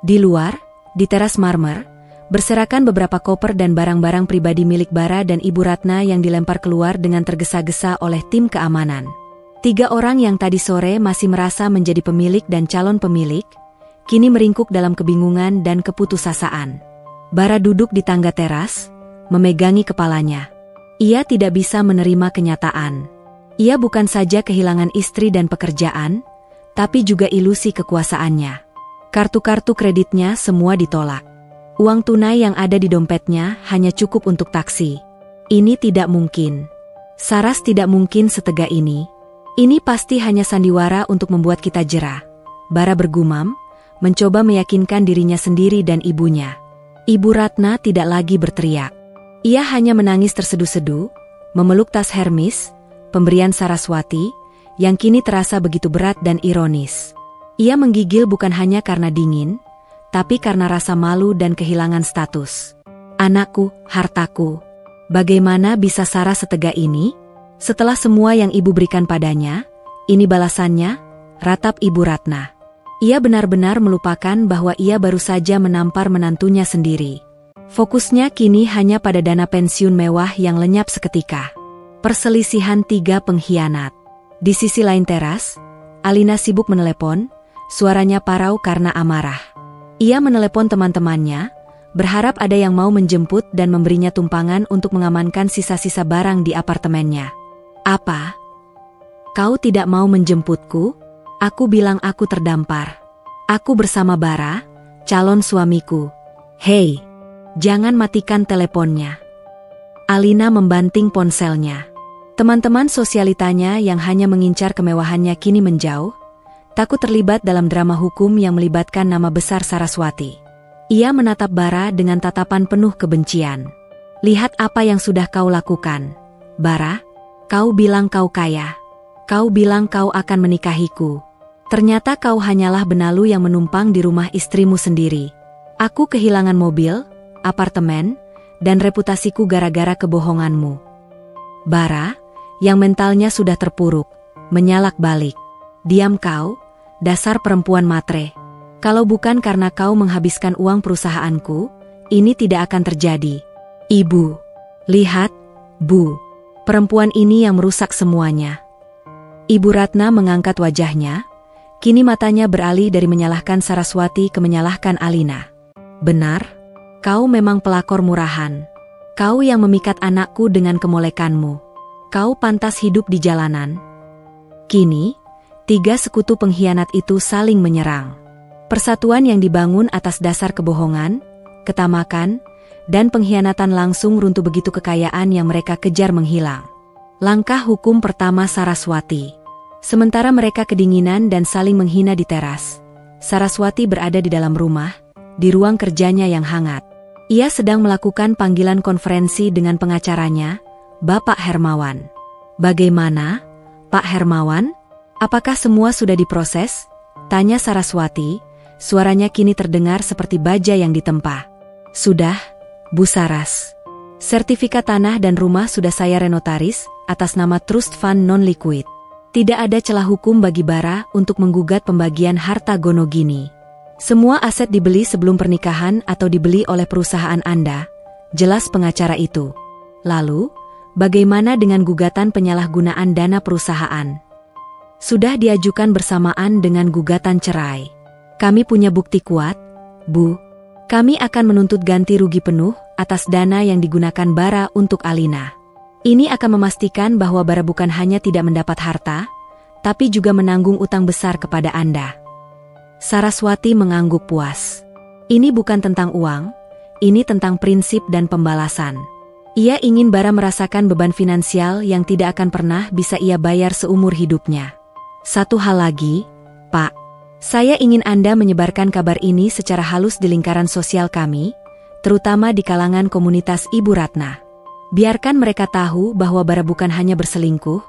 Di luar, di teras marmer, berserakan beberapa koper dan barang-barang pribadi milik Bara dan Ibu Ratna yang dilempar keluar dengan tergesa-gesa oleh tim keamanan. 3 orang yang tadi sore masih merasa menjadi pemilik dan calon pemilik, kini meringkuk dalam kebingungan dan keputusasaan. Bara duduk di tangga teras, memegangi kepalanya. Ia tidak bisa menerima kenyataan. Ia bukan saja kehilangan istri dan pekerjaan, tapi juga ilusi kekuasaannya. Kartu-kartu kreditnya semua ditolak. Uang tunai yang ada di dompetnya hanya cukup untuk taksi. Ini tidak mungkin. Saras tidak mungkin setega ini. Ini pasti hanya sandiwara untuk membuat kita jera. Bara bergumam, mencoba meyakinkan dirinya sendiri dan ibunya. Ibu Ratna tidak lagi berteriak. Ia hanya menangis terseduh-seduh, memeluk tas Hermes, pemberian Saraswati, yang kini terasa begitu berat dan ironis. Ia menggigil bukan hanya karena dingin, tapi karena rasa malu dan kehilangan status. Anakku, hartaku. Bagaimana bisa Sarah setega ini? Setelah semua yang ibu berikan padanya, ini balasannya, ratap Ibu Ratna. Ia benar-benar melupakan bahwa ia baru saja menampar menantunya sendiri. Fokusnya kini hanya pada dana pensiun mewah yang lenyap seketika. Perselisihan 3 pengkhianat. Di sisi lain teras, Alina sibuk menelepon, suaranya parau karena amarah. Ia menelepon teman-temannya, berharap ada yang mau menjemput dan memberinya tumpangan untuk mengamankan sisa-sisa barang di apartemennya. Apa? Kau tidak mau menjemputku? Aku bilang aku terdampar. Aku bersama Bara, calon suamiku. Hei, jangan matikan teleponnya. Alina membanting ponselnya. Teman-teman sosialitanya yang hanya mengincar kemewahannya kini menjauh, takut terlibat dalam drama hukum yang melibatkan nama besar Saraswati. Ia menatap Bara dengan tatapan penuh kebencian. Lihat apa yang sudah kau lakukan. Bara, kau bilang kau kaya. Kau bilang kau akan menikahiku. Ternyata kau hanyalah benalu yang menumpang di rumah istrimu sendiri. Aku kehilangan mobil, apartemen, dan reputasiku gara-gara kebohonganmu. Bara, yang mentalnya sudah terpuruk, menyalak balik. Diam kau, dasar perempuan matre. Kalau bukan karena kau menghabiskan uang perusahaanku, ini tidak akan terjadi. Ibu, lihat, Bu, perempuan ini yang merusak semuanya. Ibu Ratna mengangkat wajahnya. Kini matanya beralih dari menyalahkan Saraswati ke menyalahkan Alina. Benar, kau memang pelakor murahan. Kau yang memikat anakku dengan kemolekanmu. Kau pantas hidup di jalanan. Kini, 3 sekutu pengkhianat itu saling menyerang. Persatuan yang dibangun atas dasar kebohongan, ketamakan, dan pengkhianatan langsung runtuh begitu kekayaan yang mereka kejar menghilang. Langkah hukum pertama Saraswati. Sementara mereka kedinginan dan saling menghina di teras, Saraswati berada di dalam rumah, di ruang kerjanya yang hangat. Ia sedang melakukan panggilan konferensi dengan pengacaranya, Bapak Hermawan. Bagaimana, Pak Hermawan? Apakah semua sudah diproses? Tanya Saraswati, suaranya kini terdengar seperti baja yang ditempa. Sudah, Bu Saras. Sertifikat tanah dan rumah sudah saya renotaris atas nama Trust Fund Non-Liquid. Tidak ada celah hukum bagi Bara untuk menggugat pembagian harta Gonogini. Semua aset dibeli sebelum pernikahan atau dibeli oleh perusahaan Anda, jelas pengacara itu. Lalu, bagaimana dengan gugatan penyalahgunaan dana perusahaan? Sudah diajukan bersamaan dengan gugatan cerai. Kami punya bukti kuat, Bu. Kami akan menuntut ganti rugi penuh atas dana yang digunakan Bara untuk Alina. Ini akan memastikan bahwa Bara bukan hanya tidak mendapat harta, tapi juga menanggung utang besar kepada Anda. Saraswati mengangguk puas. Ini bukan tentang uang, ini tentang prinsip dan pembalasan. Ia ingin Bara merasakan beban finansial yang tidak akan pernah bisa ia bayar seumur hidupnya. Satu hal lagi, Pak. Saya ingin Anda menyebarkan kabar ini secara halus di lingkaran sosial kami, terutama di kalangan komunitas Ibu Ratna. Biarkan mereka tahu bahwa Bara bukan hanya berselingkuh,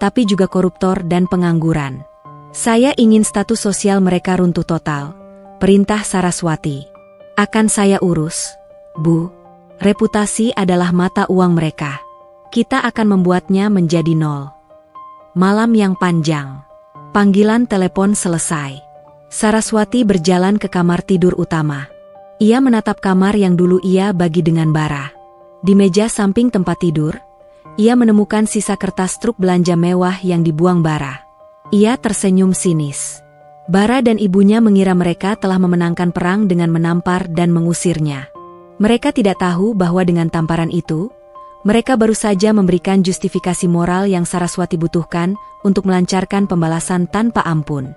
tapi juga koruptor dan pengangguran. Saya ingin status sosial mereka runtuh total. Perintah Saraswati. Akan saya urus, Bu. Reputasi adalah mata uang mereka. Kita akan membuatnya menjadi 0. Malam yang panjang. Panggilan telepon selesai. Saraswati berjalan ke kamar tidur utama. Ia menatap kamar yang dulu ia bagi dengan Bara. Di meja samping tempat tidur, ia menemukan sisa kertas truk belanja mewah yang dibuang Bara. Ia tersenyum sinis. Bara dan ibunya mengira mereka telah memenangkan perang dengan menampar dan mengusirnya. Mereka tidak tahu bahwa dengan tamparan itu, mereka baru saja memberikan justifikasi moral yang Saraswati butuhkan untuk melancarkan pembalasan tanpa ampun.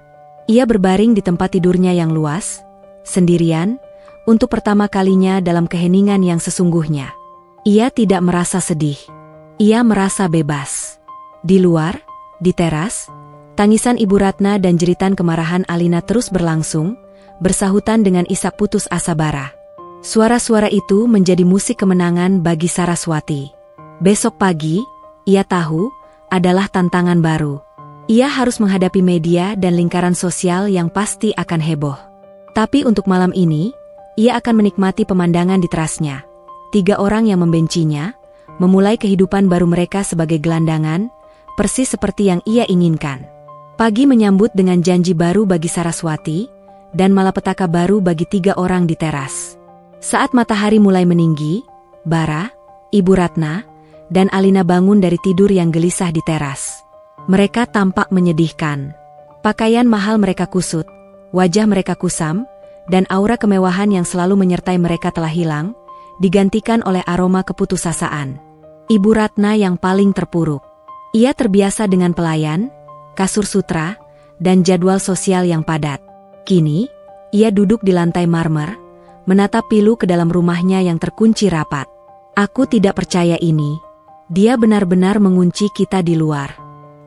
Ia berbaring di tempat tidurnya yang luas, sendirian, untuk pertama kalinya dalam keheningan yang sesungguhnya. Ia tidak merasa sedih. Ia merasa bebas. Di luar, di teras, tangisan Ibu Ratna dan jeritan kemarahan Alina terus berlangsung, bersahutan dengan isak putus asa Bara. Suara-suara itu menjadi musik kemenangan bagi Saraswati. Besok pagi, ia tahu, adalah tantangan baru. Ia harus menghadapi media dan lingkaran sosial yang pasti akan heboh. Tapi untuk malam ini, ia akan menikmati pemandangan di terasnya. 3 orang yang membencinya, memulai kehidupan baru mereka sebagai gelandangan, persis seperti yang ia inginkan. Pagi menyambut dengan janji baru bagi Saraswati, dan malapetaka baru bagi 3 orang di teras. Saat matahari mulai meninggi, Bara, Ibu Ratna, dan Alina bangun dari tidur yang gelisah di teras. Mereka tampak menyedihkan. Pakaian mahal mereka kusut, wajah mereka kusam, dan aura kemewahan yang selalu menyertai mereka telah hilang, digantikan oleh aroma keputusasaan. Ibu Ratna yang paling terpuruk. Ia terbiasa dengan pelayan, kasur sutra, dan jadwal sosial yang padat. Kini, ia duduk di lantai marmer, menatap pilu ke dalam rumahnya yang terkunci rapat. Aku tidak percaya ini. Dia benar-benar mengunci kita di luar.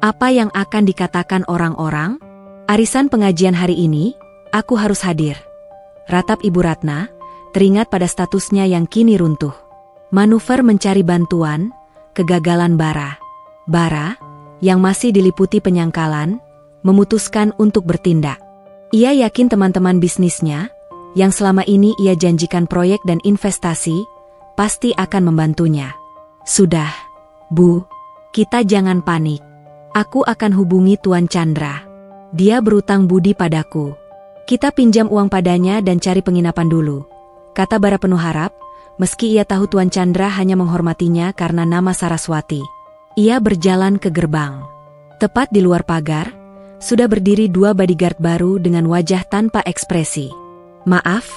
Apa yang akan dikatakan orang-orang? Arisan pengajian hari ini, aku harus hadir. Ratap Ibu Ratna, teringat pada statusnya yang kini runtuh. Manuver mencari bantuan, kegagalan Bara. Bara, yang masih diliputi penyangkalan, memutuskan untuk bertindak. Ia yakin teman-teman bisnisnya, yang selama ini ia janjikan proyek dan investasi, pasti akan membantunya. Sudah, Bu, kita jangan panik. Aku akan hubungi Tuan Chandra. Dia berutang budi padaku. Kita pinjam uang padanya dan cari penginapan dulu, kata Bara penuh harap, meski ia tahu Tuan Chandra hanya menghormatinya karena nama Saraswati. Ia berjalan ke gerbang. Tepat di luar pagar, sudah berdiri 2 bodyguard baru dengan wajah tanpa ekspresi. Maaf,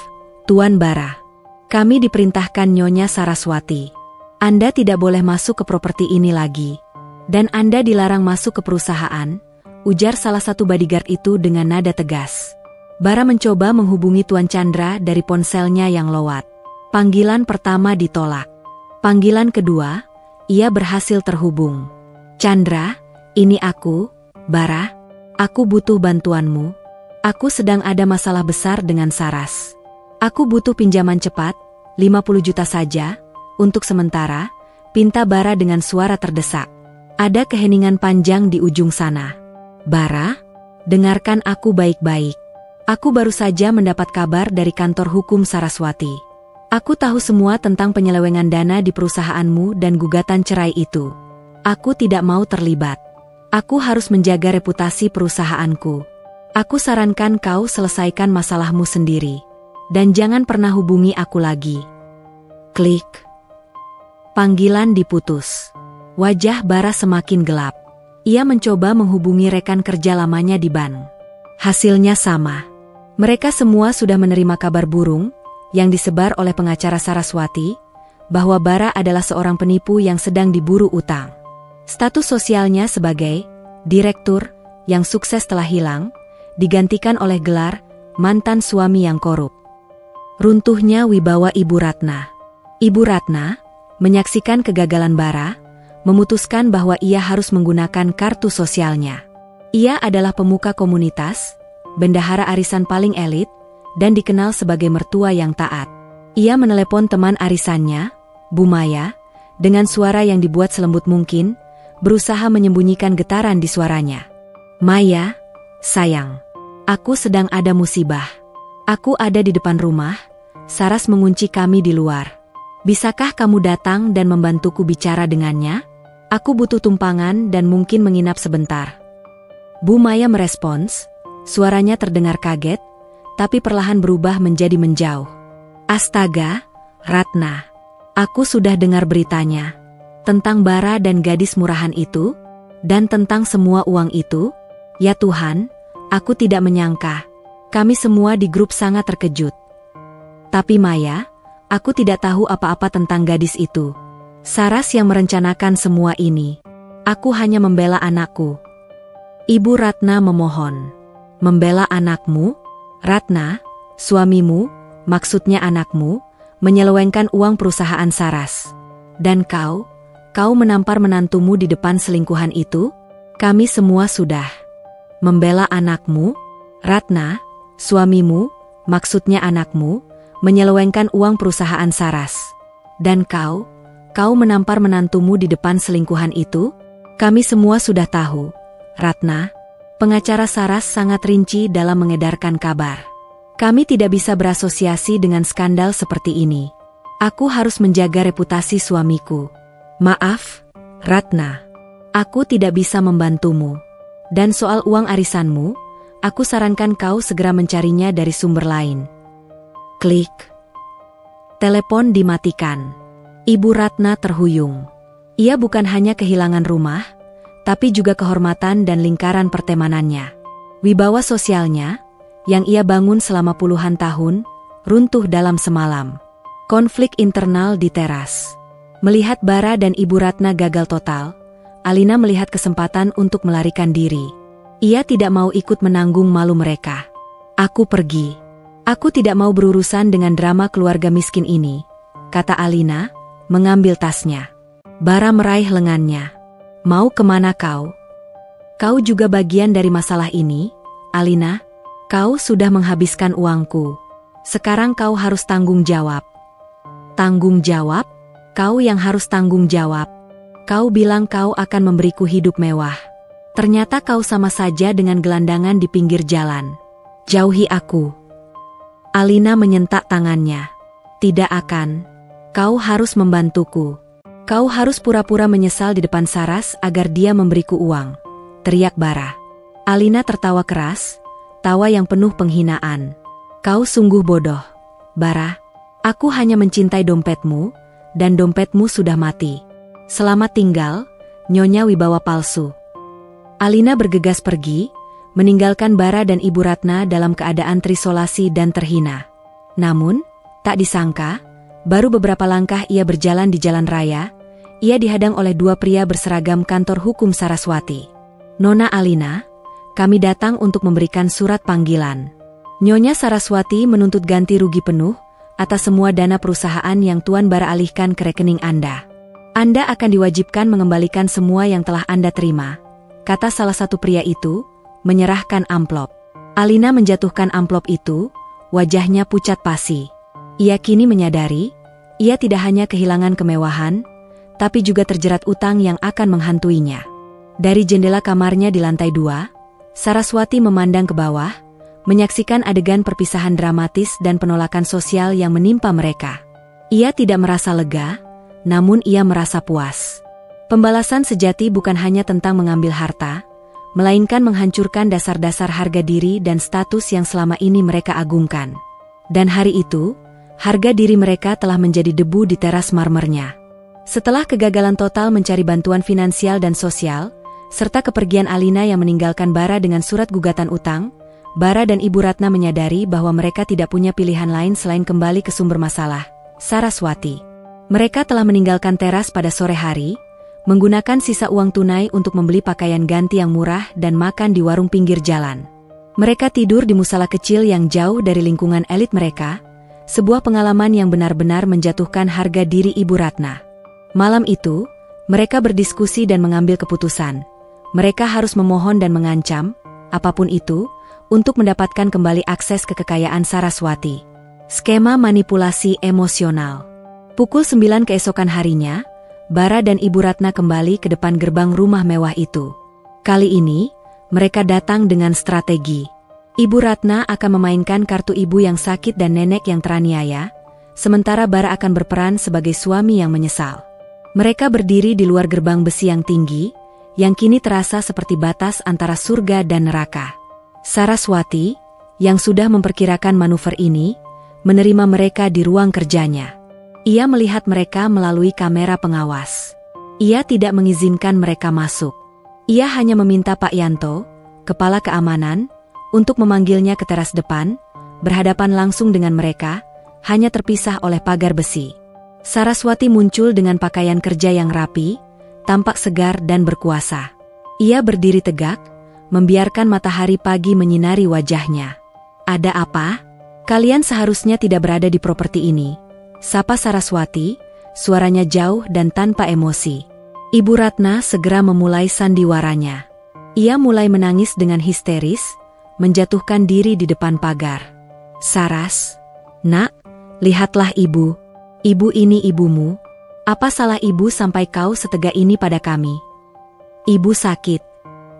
Tuan Bara. Kami diperintahkan Nyonya Saraswati. Anda tidak boleh masuk ke properti ini lagi. Dan Anda dilarang masuk ke perusahaan, ujar salah satu bodyguard itu dengan nada tegas. Bara mencoba menghubungi Tuan Chandra dari ponselnya yang lowat. Panggilan pertama ditolak. Panggilan kedua, ia berhasil terhubung. Chandra, ini aku, Bara. Aku butuh bantuanmu. Aku sedang ada masalah besar dengan Saras. Aku butuh pinjaman cepat, 50 juta saja, untuk sementara, pinta Bara dengan suara terdesak. Ada keheningan panjang di ujung sana. Bara, dengarkan aku baik-baik. Aku baru saja mendapat kabar dari kantor hukum Saraswati. Aku tahu semua tentang penyelewengan dana di perusahaanmu dan gugatan cerai itu. Aku tidak mau terlibat. Aku harus menjaga reputasi perusahaanku. Aku sarankan kau selesaikan masalahmu sendiri. Dan jangan pernah hubungi aku lagi. Klik. Panggilan diputus. Wajah Bara semakin gelap. Ia mencoba menghubungi rekan kerja lamanya di bank. Hasilnya sama. Mereka semua sudah menerima kabar burung yang disebar oleh pengacara Saraswati bahwa Bara adalah seorang penipu yang sedang diburu utang. Status sosialnya sebagai direktur yang sukses telah hilang, digantikan oleh gelar mantan suami yang korup. Runtuhnya wibawa Ibu Ratna. Ibu Ratna menyaksikan kegagalan Bara, memutuskan bahwa ia harus menggunakan kartu sosialnya. Ia adalah pemuka komunitas, bendahara arisan paling elit, dan dikenal sebagai mertua yang taat. Ia menelepon teman arisannya, Bu Maya, dengan suara yang dibuat selembut mungkin, berusaha menyembunyikan getaran di suaranya. Maya, sayang, aku sedang ada musibah. Aku ada di depan rumah, Saras mengunci kami di luar. Bisakah kamu datang dan membantuku bicara dengannya? Aku butuh tumpangan dan mungkin menginap sebentar. Bu Maya merespons, suaranya terdengar kaget, tapi perlahan berubah menjadi menjauh. Astaga, Ratna, aku sudah dengar beritanya. Tentang Bara dan gadis murahan itu, dan tentang semua uang itu. Ya Tuhan, aku tidak menyangka. Kami semua di grup sangat terkejut. Tapi Maya, aku tidak tahu apa-apa tentang gadis itu. Saras yang merencanakan semua ini. Aku hanya membela anakku. Ibu Ratna memohon. Membela anakmu? Ratna, suamimu, maksudnya anakmu, menyelewengkan uang perusahaan Saras. Dan kau menampar menantumu di depan selingkuhan itu? Kami semua sudah. Membela anakmu? Ratna, suamimu, maksudnya anakmu, menyelewengkan uang perusahaan Saras. Dan kau menampar menantumu di depan selingkuhan itu? Kami semua sudah tahu. Ratna, pengacara Saras sangat rinci dalam mengedarkan kabar. Kami tidak bisa berasosiasi dengan skandal seperti ini. Aku harus menjaga reputasi suamiku. Maaf, Ratna. Aku tidak bisa membantumu. Dan soal uang arisanmu, aku sarankan kau segera mencarinya dari sumber lain. Klik. Telepon dimatikan. Ibu Ratna terhuyung. Ia bukan hanya kehilangan rumah, tapi juga kehormatan dan lingkaran pertemanannya. Wibawa sosialnya, yang ia bangun selama puluhan tahun, runtuh dalam semalam. Konflik internal di teras. Melihat Bara dan Ibu Ratna gagal total, Alina melihat kesempatan untuk melarikan diri. Ia tidak mau ikut menanggung malu mereka. Aku pergi. Aku tidak mau berurusan dengan drama keluarga miskin ini, kata Alina, mengambil tasnya. Bara meraih lengannya. Mau kemana kau? Kau juga bagian dari masalah ini, Alina. Kau sudah menghabiskan uangku. Sekarang kau harus tanggung jawab. Tanggung jawab? Kau yang harus tanggung jawab. Kau bilang kau akan memberiku hidup mewah. Ternyata kau sama saja dengan gelandangan di pinggir jalan. Jauhi aku. Alina menyentak tangannya. Tidak akan. Kau harus membantuku. Kau harus pura-pura menyesal di depan Saras agar dia memberiku uang. Teriak Bara. Alina tertawa keras, tawa yang penuh penghinaan. Kau sungguh bodoh, Bara. Aku hanya mencintai dompetmu, dan dompetmu sudah mati. Selamat tinggal, Nyonya Wibawa palsu. Alina bergegas pergi, meninggalkan Bara dan Ibu Ratna dalam keadaan terisolasi dan terhina. Namun, tak disangka, baru beberapa langkah ia berjalan di jalan raya, ia dihadang oleh dua pria berseragam kantor hukum Saraswati. Nona Alina, kami datang untuk memberikan surat panggilan. Nyonya Saraswati menuntut ganti rugi penuh atas semua dana perusahaan yang Tuan Bara alihkan ke rekening Anda. Anda akan diwajibkan mengembalikan semua yang telah Anda terima, kata salah satu pria itu, menyerahkan amplop. Alina menjatuhkan amplop itu, wajahnya pucat pasi. Ia kini menyadari, ia tidak hanya kehilangan kemewahan, tapi juga terjerat utang yang akan menghantuinya. Dari jendela kamarnya di lantai 2, Saraswati memandang ke bawah, menyaksikan adegan perpisahan dramatis dan penolakan sosial yang menimpa mereka. Ia tidak merasa lega, namun ia merasa puas. Pembalasan sejati bukan hanya tentang mengambil harta, melainkan menghancurkan dasar-dasar harga diri dan status yang selama ini mereka agungkan. Dan hari itu, harga diri mereka telah menjadi debu di teras marmernya. Setelah kegagalan total mencari bantuan finansial dan sosial, serta kepergian Alina yang meninggalkan Bara dengan surat gugatan utang, Bara dan Ibu Ratna menyadari bahwa mereka tidak punya pilihan lain selain kembali ke sumber masalah, Saraswati. Mereka telah meninggalkan teras pada sore hari, menggunakan sisa uang tunai untuk membeli pakaian ganti yang murah dan makan di warung pinggir jalan. Mereka tidur di musala kecil yang jauh dari lingkungan elit mereka, sebuah pengalaman yang benar-benar menjatuhkan harga diri Ibu Ratna. Malam itu, mereka berdiskusi dan mengambil keputusan. Mereka harus memohon dan mengancam, apapun itu, untuk mendapatkan kembali akses ke kekayaan Saraswati. Skema manipulasi emosional. Pukul 9 keesokan harinya, Bara dan Ibu Ratna kembali ke depan gerbang rumah mewah itu. Kali ini, mereka datang dengan strategi. Ibu Ratna akan memainkan kartu ibu yang sakit dan nenek yang teraniaya, sementara Bara akan berperan sebagai suami yang menyesal. Mereka berdiri di luar gerbang besi yang tinggi, yang kini terasa seperti batas antara surga dan neraka. Saraswati, yang sudah memperkirakan manuver ini, menerima mereka di ruang kerjanya. Ia melihat mereka melalui kamera pengawas. Ia tidak mengizinkan mereka masuk. Ia hanya meminta Pak Yanto, kepala keamanan, untuk memanggilnya ke teras depan, berhadapan langsung dengan mereka, hanya terpisah oleh pagar besi. Saraswati muncul dengan pakaian kerja yang rapi, tampak segar dan berkuasa. Ia berdiri tegak, membiarkan matahari pagi menyinari wajahnya. Ada apa? Kalian seharusnya tidak berada di properti ini. Sapa Saraswati, suaranya jauh dan tanpa emosi. Ibu Ratna segera memulai sandiwaranya. Ia mulai menangis dengan histeris, menjatuhkan diri di depan pagar. Saras, nak, lihatlah ibu. Ibu ini ibumu. Apa salah ibu sampai kau setega ini pada kami? Ibu sakit.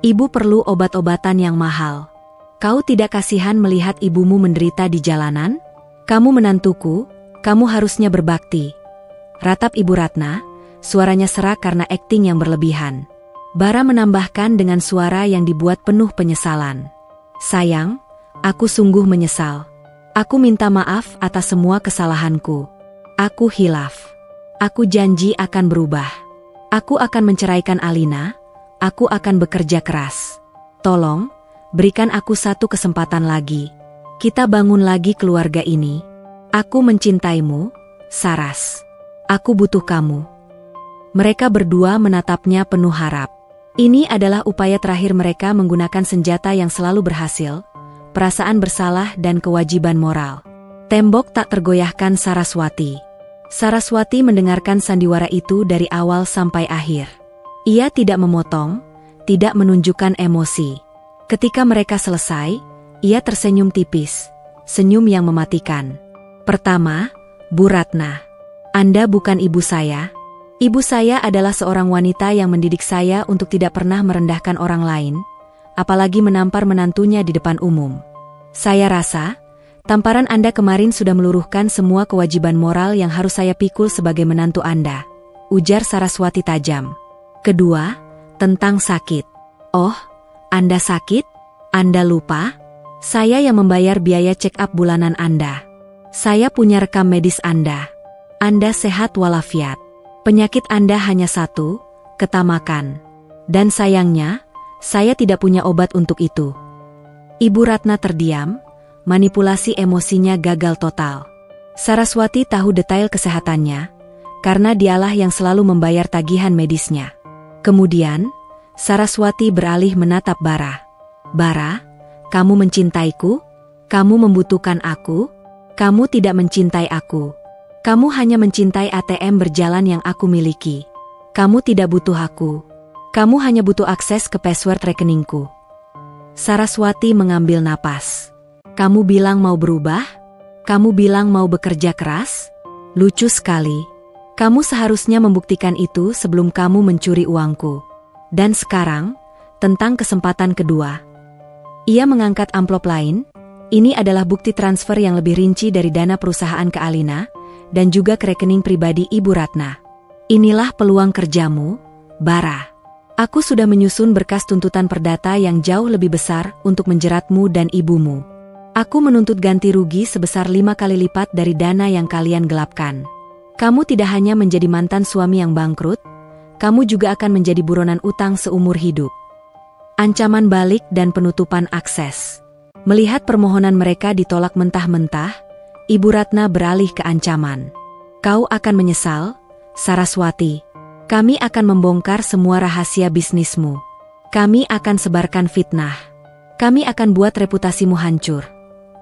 Ibu perlu obat-obatan yang mahal. Kau tidak kasihan melihat ibumu menderita di jalanan? Kamu menantuku, kamu harusnya berbakti. Ratap Ibu Ratna, suaranya serak karena akting yang berlebihan. Bara menambahkan dengan suara yang dibuat penuh penyesalan. Sayang, aku sungguh menyesal. Aku minta maaf atas semua kesalahanku. Aku hilaf. Aku janji akan berubah. Aku akan menceraikan Alina. Aku akan bekerja keras. Tolong, berikan aku satu kesempatan lagi. Kita bangun lagi keluarga ini. Aku mencintaimu, Saras. Aku butuh kamu. Mereka berdua menatapnya penuh harap. Ini adalah upaya terakhir mereka menggunakan senjata yang selalu berhasil, perasaan bersalah dan kewajiban moral. Tembok tak tergoyahkan Saraswati. Saraswati mendengarkan sandiwara itu dari awal sampai akhir. Ia tidak memotong, tidak menunjukkan emosi. Ketika mereka selesai, ia tersenyum tipis, senyum yang mematikan. Pertama, Bu Ratna, Anda bukan ibu saya. Ibu saya adalah seorang wanita yang mendidik saya untuk tidak pernah merendahkan orang lain, apalagi menampar menantunya di depan umum. Saya rasa, tamparan Anda kemarin sudah meluruhkan semua kewajiban moral yang harus saya pikul sebagai menantu Anda, ujar Saraswati tajam. Kedua, tentang sakit. Oh, Anda sakit? Anda lupa? Saya yang membayar biaya check-up bulanan Anda. Saya punya rekam medis Anda. Anda sehat walafiat. Penyakit Anda hanya satu, ketamakan. Dan sayangnya, saya tidak punya obat untuk itu. Ibu Ratna terdiam, manipulasi emosinya gagal total. Saraswati tahu detail kesehatannya, karena dialah yang selalu membayar tagihan medisnya. Kemudian, Saraswati beralih menatap Bara. Bara, kamu mencintaiku? Kamu membutuhkan aku? Kamu tidak mencintai aku. Kamu hanya mencintai ATM berjalan yang aku miliki. Kamu tidak butuh aku. Kamu hanya butuh akses ke password rekeningku. Saraswati mengambil napas. Kamu bilang mau berubah? Kamu bilang mau bekerja keras? Lucu sekali. Kamu seharusnya membuktikan itu sebelum kamu mencuri uangku. Dan sekarang, tentang kesempatan kedua. Ia mengangkat amplop lain. Ini adalah bukti transfer yang lebih rinci dari dana perusahaan ke Alina, dan juga ke rekening pribadi Ibu Ratna. Inilah peluang kerjamu, Bara. Aku sudah menyusun berkas tuntutan perdata yang jauh lebih besar untuk menjeratmu dan ibumu. Aku menuntut ganti rugi sebesar 5 kali lipat dari dana yang kalian gelapkan. Kamu tidak hanya menjadi mantan suami yang bangkrut, kamu juga akan menjadi buronan utang seumur hidup. Ancaman balik dan penutupan akses. Melihat permohonan mereka ditolak mentah-mentah, Ibu Ratna beralih ke ancaman. Kau akan menyesal, Saraswati. Kami akan membongkar semua rahasia bisnismu. Kami akan sebarkan fitnah. Kami akan buat reputasimu hancur.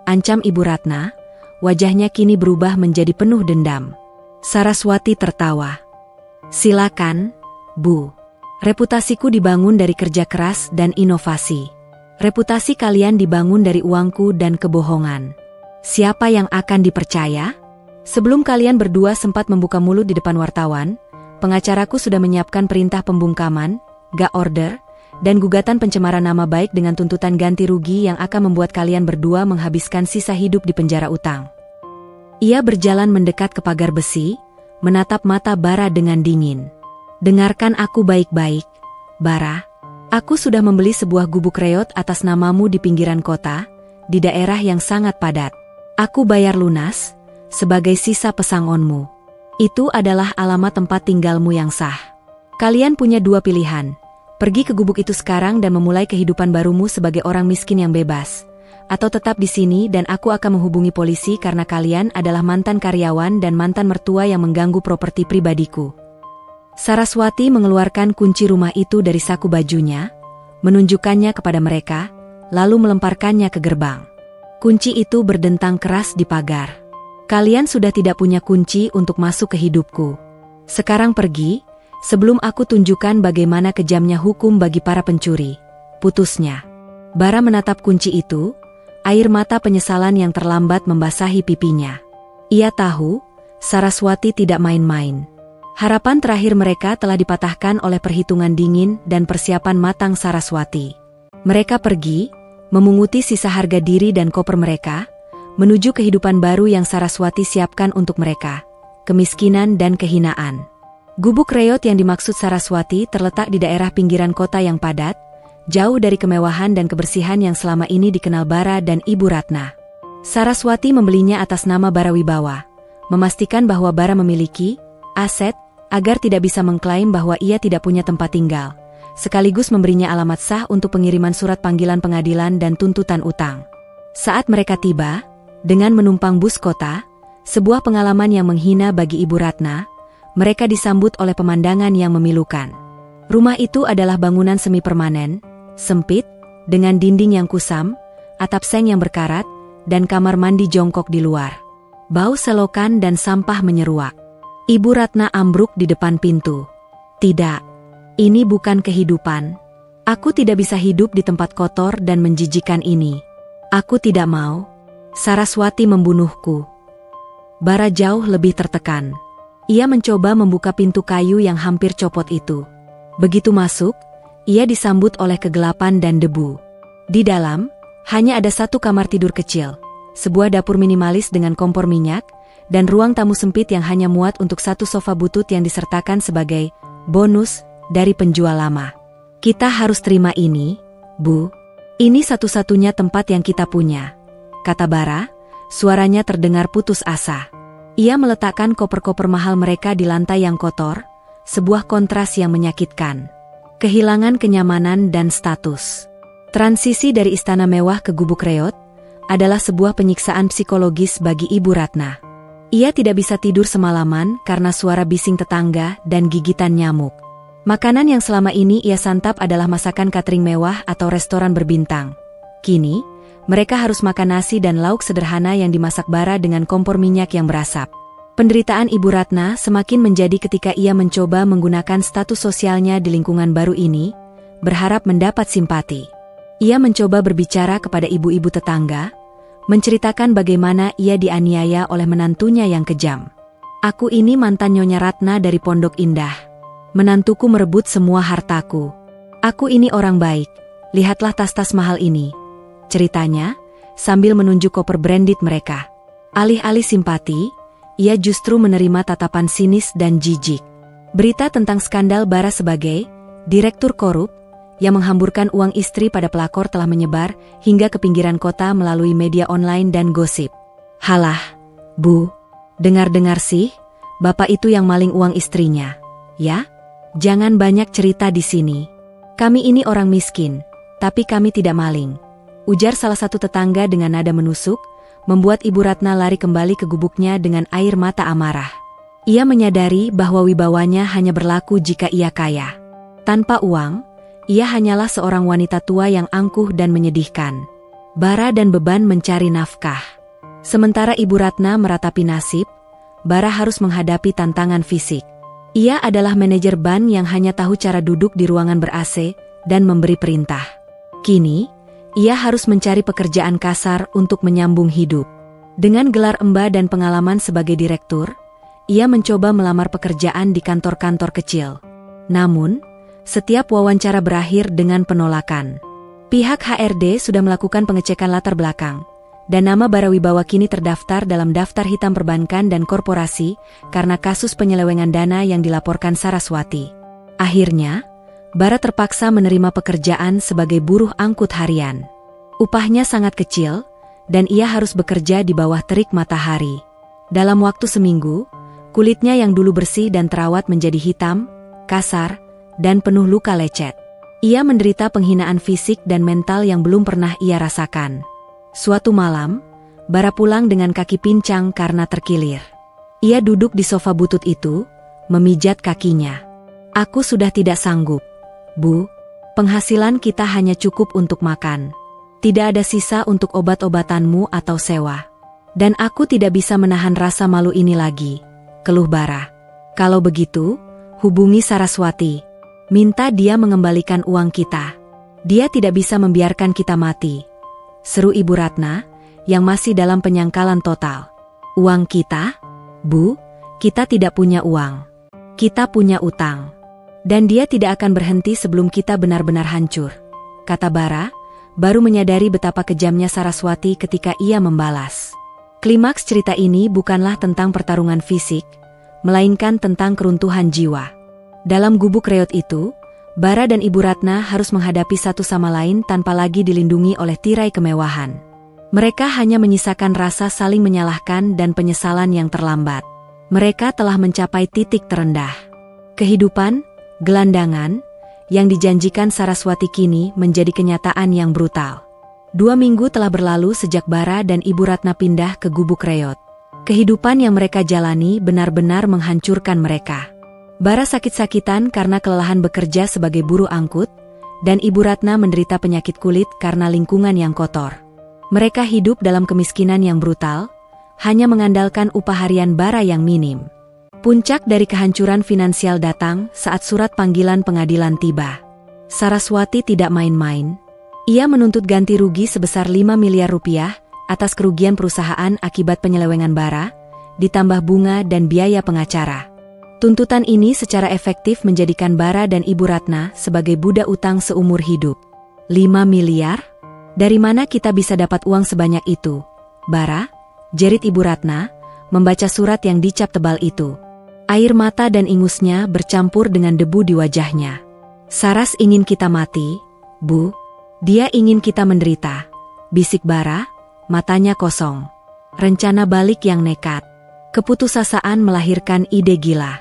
Ancam Ibu Ratna, wajahnya kini berubah menjadi penuh dendam. Saraswati tertawa. Silakan, Bu. Reputasiku dibangun dari kerja keras dan inovasi. Reputasi kalian dibangun dari uangku dan kebohongan. Siapa yang akan dipercaya? Sebelum kalian berdua sempat membuka mulut di depan wartawan, pengacaraku sudah menyiapkan perintah pembungkaman, gag order, dan gugatan pencemaran nama baik dengan tuntutan ganti rugi yang akan membuat kalian berdua menghabiskan sisa hidup di penjara utang. Ia berjalan mendekat ke pagar besi, menatap mata Bara dengan dingin. Dengarkan aku baik-baik, Bara. Aku sudah membeli sebuah gubuk reot atas namamu di pinggiran kota, di daerah yang sangat padat. Aku bayar lunas, sebagai sisa pesangonmu. Itu adalah alamat tempat tinggalmu yang sah. Kalian punya dua pilihan, pergi ke gubuk itu sekarang dan memulai kehidupan barumu sebagai orang miskin yang bebas, atau tetap di sini dan aku akan menghubungi polisi karena kalian adalah mantan karyawan dan mantan mertua yang mengganggu properti pribadiku. Saraswati mengeluarkan kunci rumah itu dari saku bajunya, menunjukkannya kepada mereka, lalu melemparkannya ke gerbang. Kunci itu berdentang keras di pagar. Kalian sudah tidak punya kunci untuk masuk ke hidupku. Sekarang pergi, sebelum aku tunjukkan bagaimana kejamnya hukum bagi para pencuri. Putusnya. Bara menatap kunci itu, air mata penyesalan yang terlambat membasahi pipinya. Ia tahu, Saraswati tidak main-main. Harapan terakhir mereka telah dipatahkan oleh perhitungan dingin dan persiapan matang Saraswati. Mereka pergi, memunguti sisa harga diri dan koper mereka, menuju kehidupan baru yang Saraswati siapkan untuk mereka, kemiskinan dan kehinaan. Gubuk reot yang dimaksud Saraswati terletak di daerah pinggiran kota yang padat, jauh dari kemewahan dan kebersihan yang selama ini dikenal Bara dan Ibu Ratna. Saraswati membelinya atas nama Bara Wibawa, memastikan bahwa Bara memiliki aset, agar tidak bisa mengklaim bahwa ia tidak punya tempat tinggal, sekaligus memberinya alamat sah untuk pengiriman surat panggilan pengadilan dan tuntutan utang. Saat mereka tiba, dengan menumpang bus kota, sebuah pengalaman yang menghina bagi Ibu Ratna, mereka disambut oleh pemandangan yang memilukan. Rumah itu adalah bangunan semi permanen, sempit, dengan dinding yang kusam, atap seng yang berkarat, dan kamar mandi jongkok di luar. Bau selokan dan sampah menyeruak. Ibu Ratna ambruk di depan pintu. Tidak, ini bukan kehidupan. Aku tidak bisa hidup di tempat kotor dan menjijikan ini. Aku tidak mau. Saraswati membunuhku. Bara jauh lebih tertekan. Ia mencoba membuka pintu kayu yang hampir copot itu. Begitu masuk, ia disambut oleh kegelapan dan debu. Di dalam, hanya ada satu kamar tidur kecil, sebuah dapur minimalis dengan kompor minyak, dan ruang tamu sempit yang hanya muat untuk satu sofa butut yang disertakan sebagai bonus dari penjual lama. Kita harus terima ini, Bu. Ini satu-satunya tempat yang kita punya, kata Bara, suaranya terdengar putus asa. Ia meletakkan koper-koper mahal mereka di lantai yang kotor, sebuah kontras yang menyakitkan. Kehilangan kenyamanan dan status. Transisi dari istana mewah ke gubuk reot adalah sebuah penyiksaan psikologis bagi Ibu Ratna. Ia tidak bisa tidur semalaman karena suara bising tetangga dan gigitan nyamuk. Makanan yang selama ini ia santap adalah masakan catering mewah atau restoran berbintang. Kini, mereka harus makan nasi dan lauk sederhana yang dimasak Bara dengan kompor minyak yang berasap. Penderitaan Ibu Ratna semakin menjadi ketika ia mencoba menggunakan status sosialnya di lingkungan baru ini, berharap mendapat simpati. Ia mencoba berbicara kepada ibu-ibu tetangga, menceritakan bagaimana ia dianiaya oleh menantunya yang kejam. Aku ini mantan Nyonya Ratna dari Pondok Indah. Menantuku merebut semua hartaku. Aku ini orang baik, lihatlah tas-tas mahal ini, ceritanya, sambil menunjuk koper branded mereka. Alih-alih simpati, ia justru menerima tatapan sinis dan jijik. Berita tentang skandal Bara sebagai direktur korup yang menghamburkan uang istri pada pelakor telah menyebar hingga ke pinggiran kota melalui media online dan gosip. Halah, Bu, dengar-dengar sih, bapak itu yang maling uang istrinya, ya? Jangan banyak cerita di sini. Kami ini orang miskin, tapi kami tidak maling, ujar salah satu tetangga dengan nada menusuk, membuat Ibu Ratna lari kembali ke gubuknya dengan air mata amarah. Ia menyadari bahwa wibawanya hanya berlaku jika ia kaya. Tanpa uang, ia hanyalah seorang wanita tua yang angkuh dan menyedihkan. Bara dan beban mencari nafkah. Sementara Ibu Ratna meratapi nasib, Bara harus menghadapi tantangan fisik. Ia adalah manajer ban yang hanya tahu cara duduk di ruangan ber-AC dan memberi perintah. Kini, ia harus mencari pekerjaan kasar untuk menyambung hidup. Dengan gelar emba dan pengalaman sebagai direktur, ia mencoba melamar pekerjaan di kantor-kantor kecil. Namun, setiap wawancara berakhir dengan penolakan. Pihak HRD sudah melakukan pengecekan latar belakang, dan nama Bara Wibawa kini terdaftar dalam daftar hitam perbankan dan korporasi karena kasus penyelewengan dana yang dilaporkan Saraswati. Akhirnya, Bara terpaksa menerima pekerjaan sebagai buruh angkut harian. Upahnya sangat kecil, dan ia harus bekerja di bawah terik matahari. Dalam waktu seminggu, kulitnya yang dulu bersih dan terawat menjadi hitam, kasar, dan penuh luka lecet. Ia menderita penghinaan fisik dan mental yang belum pernah ia rasakan. Suatu malam, Bara pulang dengan kaki pincang karena terkilir. Ia duduk di sofa butut itu, memijat kakinya. Aku sudah tidak sanggup, Bu. Penghasilan kita hanya cukup untuk makan. Tidak ada sisa untuk obat-obatanmu atau sewa. Dan aku tidak bisa menahan rasa malu ini lagi, keluh Bara. Kalau begitu, hubungi Saraswati. Minta dia mengembalikan uang kita. Dia tidak bisa membiarkan kita mati, seru Ibu Ratna, yang masih dalam penyangkalan total. Uang kita? Bu, kita tidak punya uang. Kita punya utang. Dan dia tidak akan berhenti sebelum kita benar-benar hancur, kata Bara, baru menyadari betapa kejamnya Saraswati ketika ia membalas. Klimaks cerita ini bukanlah tentang pertarungan fisik, melainkan tentang keruntuhan jiwa. Dalam gubuk reot itu, Bara dan Ibu Ratna harus menghadapi satu sama lain tanpa lagi dilindungi oleh tirai kemewahan. Mereka hanya menyisakan rasa saling menyalahkan dan penyesalan yang terlambat. Mereka telah mencapai titik terendah. Kehidupan, gelandangan, yang dijanjikan Saraswati kini menjadi kenyataan yang brutal. 2 minggu telah berlalu sejak Bara dan Ibu Ratna pindah ke gubuk reot. Kehidupan yang mereka jalani benar-benar menghancurkan mereka. Bara sakit-sakitan karena kelelahan bekerja sebagai buruh angkut, dan Ibu Ratna menderita penyakit kulit karena lingkungan yang kotor. Mereka hidup dalam kemiskinan yang brutal, hanya mengandalkan upah harian Bara yang minim. Puncak dari kehancuran finansial datang saat surat panggilan pengadilan tiba. Saraswati tidak main-main. Ia menuntut ganti rugi sebesar 5 miliar rupiah atas kerugian perusahaan akibat penyelewengan Bara, ditambah bunga dan biaya pengacara. Tuntutan ini secara efektif menjadikan Bara dan Ibu Ratna sebagai budak utang seumur hidup. 5 miliar? Dari mana kita bisa dapat uang sebanyak itu? Bara, jerit Ibu Ratna, membaca surat yang dicap tebal itu. Air mata dan ingusnya bercampur dengan debu di wajahnya. Saras ingin kita mati, Bu. Dia ingin kita menderita, bisik Bara, matanya kosong. Rencana balik yang nekat. Keputusasaan melahirkan ide gila.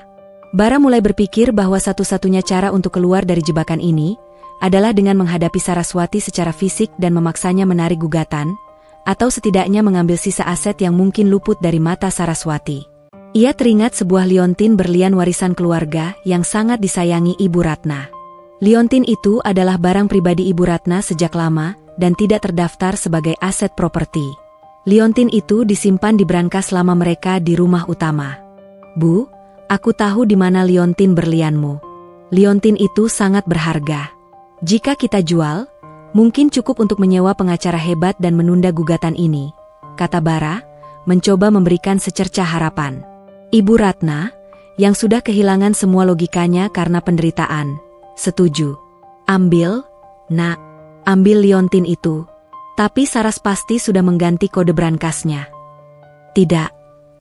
Bara mulai berpikir bahwa satu-satunya cara untuk keluar dari jebakan ini adalah dengan menghadapi Saraswati secara fisik dan memaksanya menarik gugatan, atau setidaknya mengambil sisa aset yang mungkin luput dari mata Saraswati. Ia teringat sebuah liontin berlian warisan keluarga yang sangat disayangi Ibu Ratna. Liontin itu adalah barang pribadi Ibu Ratna sejak lama dan tidak terdaftar sebagai aset properti. Liontin itu disimpan di brankas lama mereka di rumah utama. Bu, aku tahu di mana liontin berlianmu. Liontin itu sangat berharga. Jika kita jual, mungkin cukup untuk menyewa pengacara hebat dan menunda gugatan ini, kata Bara, mencoba memberikan secercah harapan. Ibu Ratna, yang sudah kehilangan semua logikanya karena penderitaan, setuju. Ambil, nak, ambil liontin itu. Tapi Saras pasti sudah mengganti kode brankasnya. Tidak,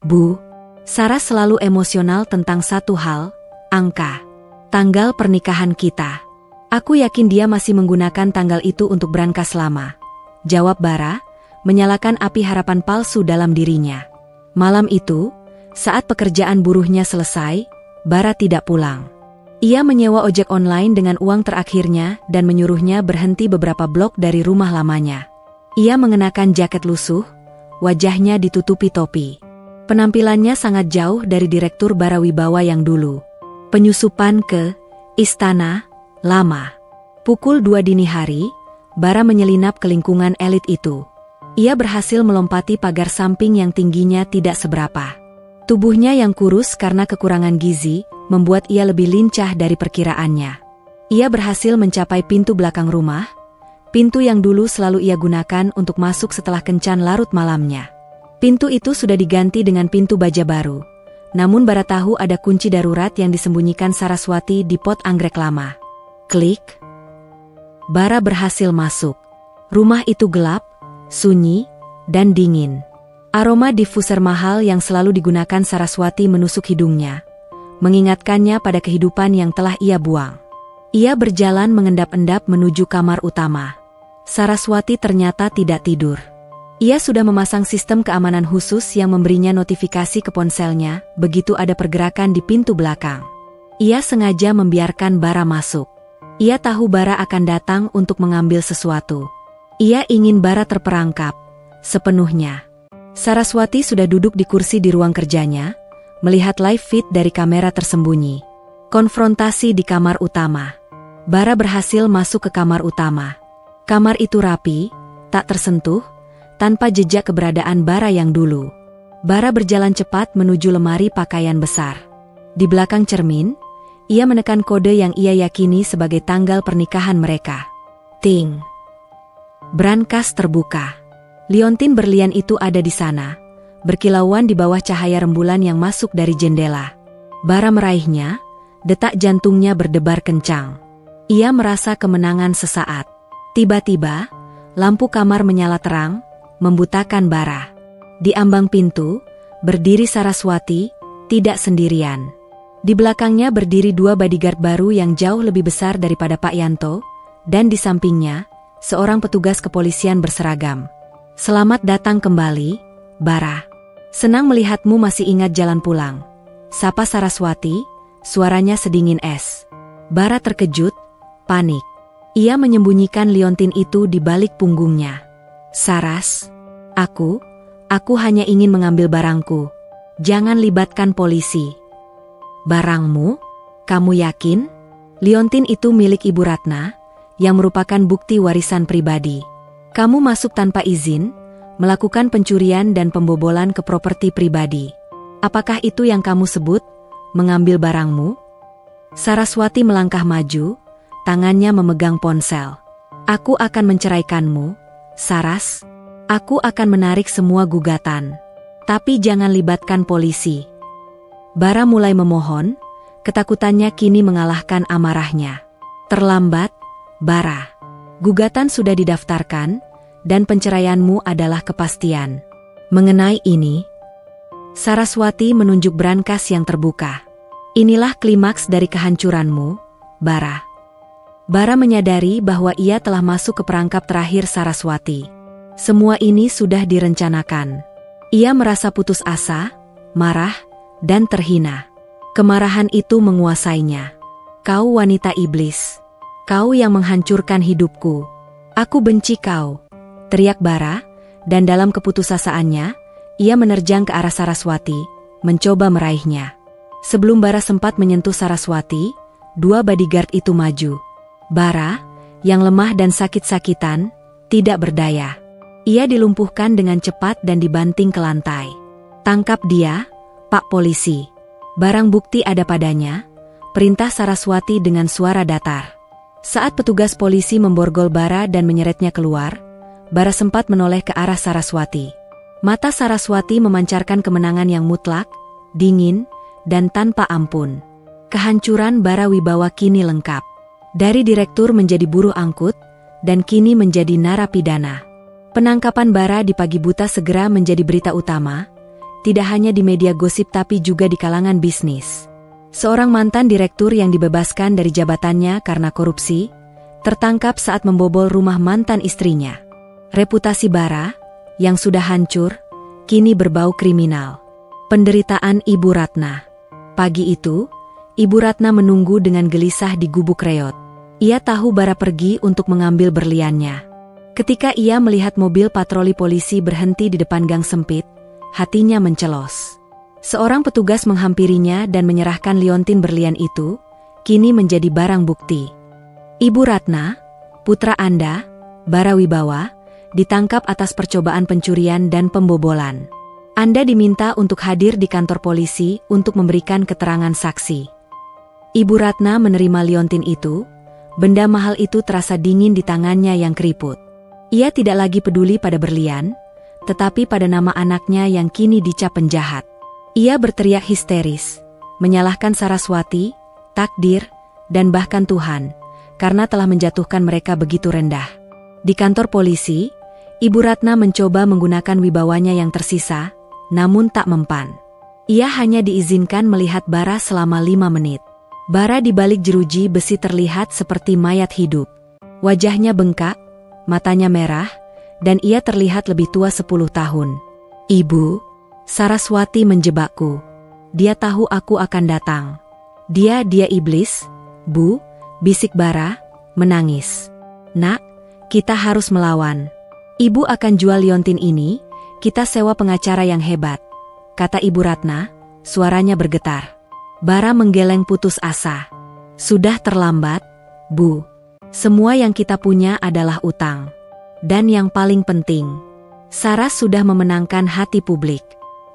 Bu. Saras selalu emosional tentang satu hal, angka. Tanggal pernikahan kita. Aku yakin dia masih menggunakan tanggal itu untuk brankas lama. Jawab Bara, menyalakan api harapan palsu dalam dirinya. Malam itu, saat pekerjaan buruhnya selesai, Bara tidak pulang. Ia menyewa ojek online dengan uang terakhirnya dan menyuruhnya berhenti beberapa blok dari rumah lamanya. Ia mengenakan jaket lusuh, wajahnya ditutupi topi. Penampilannya sangat jauh dari Direktur Bara Wibawa yang dulu. Penyusupan ke Istana Lama. Pukul 2 dini hari, Bara menyelinap ke lingkungan elit itu. Ia berhasil melompati pagar samping yang tingginya tidak seberapa. Tubuhnya yang kurus karena kekurangan gizi, membuat ia lebih lincah dari perkiraannya. Ia berhasil mencapai pintu belakang rumah, pintu yang dulu selalu ia gunakan untuk masuk setelah kencan larut malamnya. Pintu itu sudah diganti dengan pintu baja baru. Namun Bara tahu ada kunci darurat yang disembunyikan Saraswati di pot anggrek lama. Klik. Bara berhasil masuk. Rumah itu gelap, sunyi, dan dingin. Aroma diffuser mahal yang selalu digunakan Saraswati menusuk hidungnya, mengingatkannya pada kehidupan yang telah ia buang. Ia berjalan mengendap-endap menuju kamar utama. Saraswati ternyata tidak tidur. Ia sudah memasang sistem keamanan khusus yang memberinya notifikasi ke ponselnya begitu ada pergerakan di pintu belakang. Ia sengaja membiarkan Bara masuk. Ia tahu Bara akan datang untuk mengambil sesuatu. Ia ingin Bara terperangkap sepenuhnya. Saraswati sudah duduk di kursi di ruang kerjanya, melihat live feed dari kamera tersembunyi. Konfrontasi di kamar utama. Bara berhasil masuk ke kamar utama. Kamar itu rapi, tak tersentuh, tanpa jejak keberadaan Bara yang dulu. Bara berjalan cepat menuju lemari pakaian besar. Di belakang cermin, ia menekan kode yang ia yakini sebagai tanggal pernikahan mereka. Ting. Brankas terbuka. Liontin berlian itu ada di sana, berkilauan di bawah cahaya rembulan yang masuk dari jendela. Bara meraihnya, detak jantungnya berdebar kencang. Ia merasa kemenangan sesaat. Tiba-tiba, lampu kamar menyala terang, membutakan Bara. Di ambang pintu, berdiri Saraswati, tidak sendirian. Di belakangnya berdiri 2 bodyguard baru yang jauh lebih besar daripada Pak Yanto, dan di sampingnya, seorang petugas kepolisian berseragam. Selamat datang kembali, Bara. Senang melihatmu masih ingat jalan pulang. Sapa Saraswati, suaranya sedingin es. Bara terkejut, panik. Ia menyembunyikan liontin itu di balik punggungnya. Saras, aku hanya ingin mengambil barangku. Jangan libatkan polisi. Barangmu? Kamu yakin? Liontin itu milik Ibu Ratna, yang merupakan bukti warisan pribadi. Kamu masuk tanpa izin, melakukan pencurian dan pembobolan ke properti pribadi. Apakah itu yang kamu sebut, mengambil barangmu? Saraswati melangkah maju, tangannya memegang ponsel. Aku akan menceraikanmu, Saras. Aku akan menarik semua gugatan. Tapi jangan libatkan polisi. Bara mulai memohon, Ketakutannya kini mengalahkan amarahnya. Terlambat, Bara. Gugatan sudah didaftarkan, dan penceraianmu adalah kepastian. Mengenai ini, Saraswati menunjuk brankas yang terbuka. Inilah klimaks dari kehancuranmu, Bara. Bara menyadari bahwa ia telah masuk ke perangkap terakhir Saraswati. Semua ini sudah direncanakan. Ia merasa putus asa, marah, dan terhina. Kemarahan itu menguasainya. Kau wanita iblis. Kau yang menghancurkan hidupku. Aku benci kau, teriak Bara, dan dalam keputusasaannya, ia menerjang ke arah Saraswati, mencoba meraihnya. Sebelum Bara sempat menyentuh Saraswati, dua bodyguard itu maju. Bara, yang lemah dan sakit-sakitan, tidak berdaya. Ia dilumpuhkan dengan cepat dan dibanting ke lantai. Tangkap dia, Pak Polisi. Barang bukti ada padanya, perintah Saraswati dengan suara datar. Saat petugas polisi memborgol Bara dan menyeretnya keluar, Bara sempat menoleh ke arah Saraswati. Mata Saraswati memancarkan kemenangan yang mutlak, dingin, dan tanpa ampun. Kehancuran Bara Wibawa kini lengkap. Dari direktur menjadi buruh angkut, dan kini menjadi narapidana. Penangkapan Bara di pagi buta segera menjadi berita utama, tidak hanya di media gosip tapi juga di kalangan bisnis. Seorang mantan direktur yang dibebaskan dari jabatannya karena korupsi, tertangkap saat membobol rumah mantan istrinya. Reputasi Bara, yang sudah hancur, kini berbau kriminal. Penderitaan Ibu Ratna. Pagi itu, Ibu Ratna menunggu dengan gelisah di gubuk reot. Ia tahu Bara pergi untuk mengambil berliannya. Ketika ia melihat mobil patroli polisi berhenti di depan gang sempit, hatinya mencelos. Seorang petugas menghampirinya dan menyerahkan liontin berlian itu, kini menjadi barang bukti. Ibu Ratna, putra Anda, Bara Wibawa, ditangkap atas percobaan pencurian dan pembobolan. Anda diminta untuk hadir di kantor polisi untuk memberikan keterangan saksi. Ibu Ratna menerima liontin itu, benda mahal itu terasa dingin di tangannya yang keriput. Ia tidak lagi peduli pada berlian, tetapi pada nama anaknya yang kini dicap penjahat. Ia berteriak histeris, menyalahkan Saraswati, takdir, dan bahkan Tuhan, karena telah menjatuhkan mereka begitu rendah. Di kantor polisi, Ibu Ratna mencoba menggunakan wibawanya yang tersisa, namun tak mempan. Ia hanya diizinkan melihat Bara selama 5 menit. Bara di balik jeruji besi terlihat seperti mayat hidup. Wajahnya bengkak, matanya merah, dan ia terlihat lebih tua 10 tahun. Ibu, Saraswati menjebakku. Dia tahu aku akan datang. Dia iblis, Bu, bisik Bara, menangis. Nak, kita harus melawan. Ibu akan jual liontin ini, kita sewa pengacara yang hebat, kata Ibu Ratna, suaranya bergetar. Bara menggeleng putus asa. Sudah terlambat, Bu. Semua yang kita punya adalah utang. Dan yang paling penting, Saras sudah memenangkan hati publik.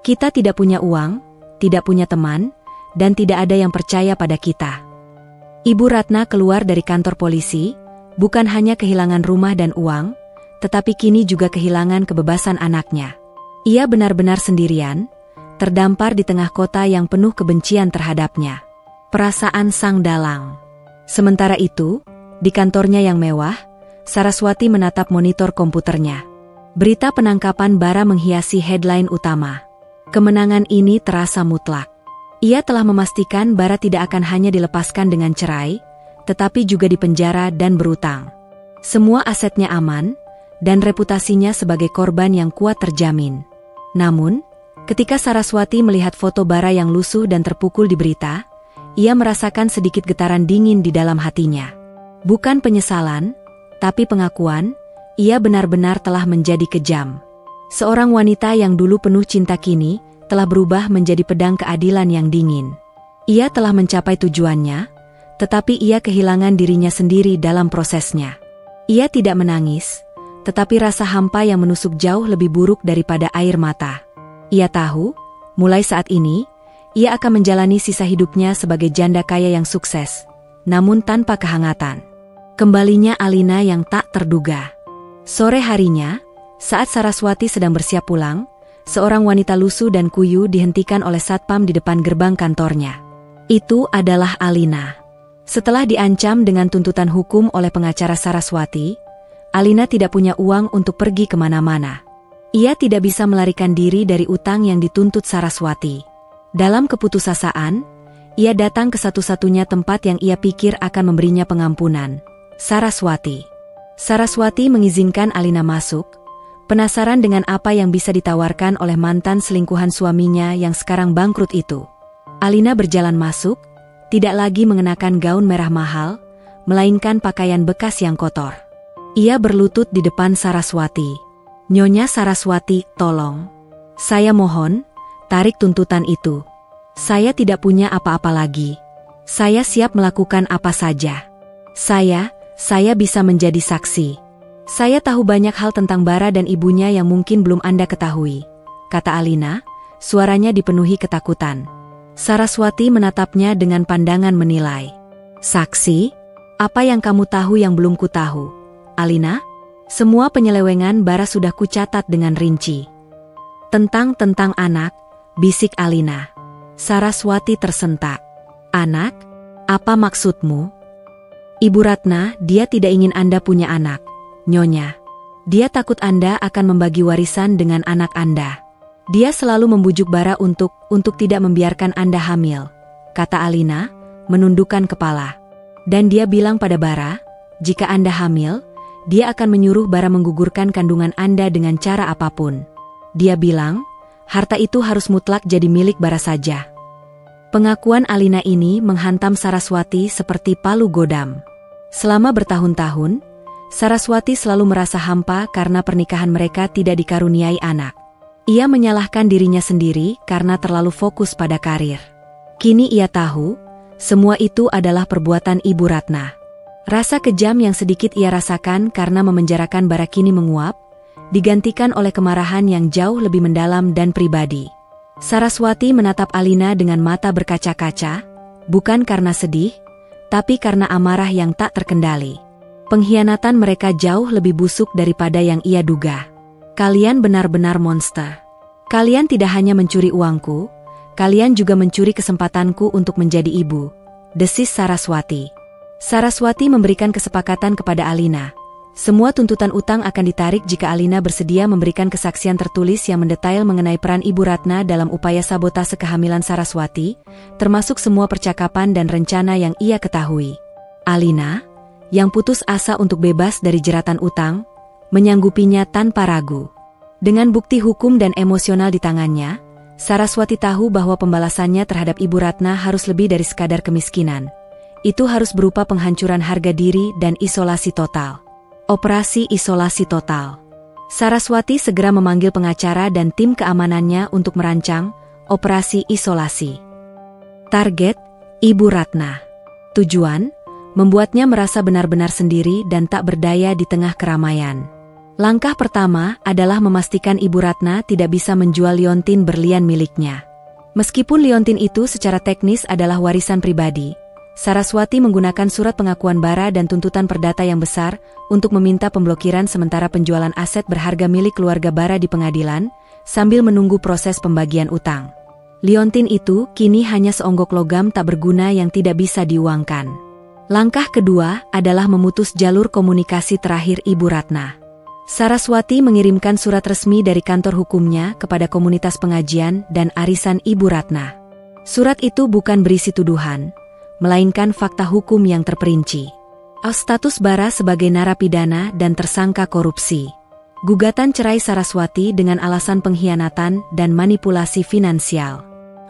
Kita tidak punya uang, tidak punya teman, dan tidak ada yang percaya pada kita. Ibu Ratna keluar dari kantor polisi, bukan hanya kehilangan rumah dan uang, tetapi kini juga kehilangan kebebasan anaknya. Ia benar-benar sendirian, terdampar di tengah kota yang penuh kebencian terhadapnya. Perasaan sang dalang. Sementara itu, di kantornya yang mewah, Saraswati menatap monitor komputernya. Berita penangkapan Bara menghiasi headline utama. Kemenangan ini terasa mutlak. Ia telah memastikan Bara tidak akan hanya dilepaskan dengan cerai, tetapi juga dipenjara dan berutang. Semua asetnya aman, dan reputasinya sebagai korban yang kuat terjamin. Namun, ketika Saraswati melihat foto Bara yang lusuh dan terpukul di berita, ia merasakan sedikit getaran dingin di dalam hatinya. Bukan penyesalan, tapi pengakuan, ia benar-benar telah menjadi kejam. Seorang wanita yang dulu penuh cinta kini, telah berubah menjadi pedang keadilan yang dingin. Ia telah mencapai tujuannya, tetapi ia kehilangan dirinya sendiri dalam prosesnya. Ia tidak menangis, tetapi rasa hampa yang menusuk jauh lebih buruk daripada air mata. Ia tahu, mulai saat ini, ia akan menjalani sisa hidupnya sebagai janda kaya yang sukses, namun tanpa kehangatan. Kembalinya Alina yang tak terduga. Sore harinya, saat Saraswati sedang bersiap pulang, seorang wanita lusuh dan kuyu dihentikan oleh satpam di depan gerbang kantornya. Itu adalah Alina. Setelah diancam dengan tuntutan hukum oleh pengacara Saraswati, Alina tidak punya uang untuk pergi kemana-mana. Ia tidak bisa melarikan diri dari utang yang dituntut Saraswati. Dalam keputusasaan, ia datang ke satu-satunya tempat yang ia pikir akan memberinya pengampunan, Saraswati. Saraswati mengizinkan Alina masuk, penasaran dengan apa yang bisa ditawarkan oleh mantan selingkuhan suaminya yang sekarang bangkrut itu. Alina berjalan masuk, tidak lagi mengenakan gaun merah mahal, melainkan pakaian bekas yang kotor. Ia berlutut di depan Saraswati. "Nyonya Saraswati, tolong. Saya mohon, tarik tuntutan itu. Saya tidak punya apa-apa lagi. Saya siap melakukan apa saja. Saya bisa menjadi saksi. Saya tahu banyak hal tentang Bara dan ibunya yang mungkin belum Anda ketahui," kata Alina, suaranya dipenuhi ketakutan. Saraswati menatapnya dengan pandangan menilai. "Saksi? Apa yang kamu tahu yang belum ku tahu, Alina? Semua penyelewengan Bara sudah kucatat dengan rinci." Tentang anak," bisik Alina. Saraswati tersentak. "Anak? Apa maksudmu?" "Ibu Ratna, dia tidak ingin Anda punya anak, Nyonya. Dia takut Anda akan membagi warisan dengan anak Anda. Dia selalu membujuk Bara untuk tidak membiarkan Anda hamil," kata Alina, menundukkan kepala. "Dan dia bilang pada Bara, jika Anda hamil, dia akan menyuruh Bara menggugurkan kandungan Anda dengan cara apapun. Dia bilang, harta itu harus mutlak jadi milik Bara saja." Pengakuan Alina ini menghantam Saraswati seperti palu godam. Selama bertahun-tahun, Saraswati selalu merasa hampa karena pernikahan mereka tidak dikaruniai anak. Ia menyalahkan dirinya sendiri karena terlalu fokus pada karir. Kini ia tahu, semua itu adalah perbuatan Ibu Ratna. Rasa kejam yang sedikit ia rasakan karena memenjarakan Bara kini menguap, digantikan oleh kemarahan yang jauh lebih mendalam dan pribadi. Saraswati menatap Alina dengan mata berkaca-kaca, bukan karena sedih, tapi karena amarah yang tak terkendali. Pengkhianatan mereka jauh lebih busuk daripada yang ia duga. "Kalian benar-benar monster. Kalian tidak hanya mencuri uangku, kalian juga mencuri kesempatanku untuk menjadi ibu," desis Saraswati. Saraswati memberikan kesepakatan kepada Alina. Semua tuntutan utang akan ditarik jika Alina bersedia memberikan kesaksian tertulis yang mendetail mengenai peran Ibu Ratna dalam upaya sabotase kehamilan Saraswati, termasuk semua percakapan dan rencana yang ia ketahui. Alina, yang putus asa untuk bebas dari jeratan utang, menyanggupinya tanpa ragu. Dengan bukti hukum dan emosional di tangannya, Saraswati tahu bahwa pembalasannya terhadap Ibu Ratna harus lebih dari sekadar kemiskinan. Itu harus berupa penghancuran harga diri dan isolasi total. Operasi isolasi total. Saraswati segera memanggil pengacara dan tim keamanannya untuk merancang operasi isolasi. Target, Ibu Ratna. Tujuan, membuatnya merasa benar-benar sendiri dan tak berdaya di tengah keramaian. Langkah pertama adalah memastikan Ibu Ratna tidak bisa menjual liontin berlian miliknya. Meskipun liontin itu secara teknis adalah warisan pribadi, Saraswati menggunakan surat pengakuan Bara dan tuntutan perdata yang besar untuk meminta pemblokiran sementara penjualan aset berharga milik keluarga Bara di pengadilan, sambil menunggu proses pembagian utang. Liontin itu kini hanya seonggok logam tak berguna yang tidak bisa diuangkan. Langkah kedua adalah memutus jalur komunikasi terakhir Ibu Ratna. Saraswati mengirimkan surat resmi dari kantor hukumnya kepada komunitas pengajian dan arisan Ibu Ratna. Surat itu bukan berisi tuduhan, melainkan fakta hukum yang terperinci. Status Bara sebagai narapidana dan tersangka korupsi. Gugatan cerai Saraswati dengan alasan pengkhianatan dan manipulasi finansial.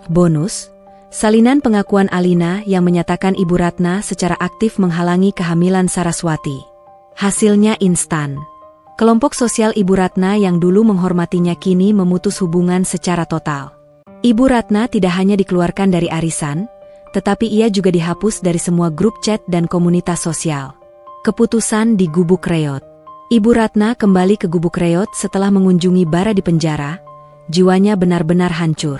Bonus, salinan pengakuan Alina yang menyatakan Ibu Ratna secara aktif menghalangi kehamilan Saraswati. Hasilnya instan. Kelompok sosial Ibu Ratna yang dulu menghormatinya kini memutus hubungan secara total. Ibu Ratna tidak hanya dikeluarkan dari arisan, tetapi ia juga dihapus dari semua grup chat dan komunitas sosial. Keputusan di Gubuk Reot. Ibu Ratna kembali ke Gubuk Reot setelah mengunjungi Bara di penjara, jiwanya benar-benar hancur.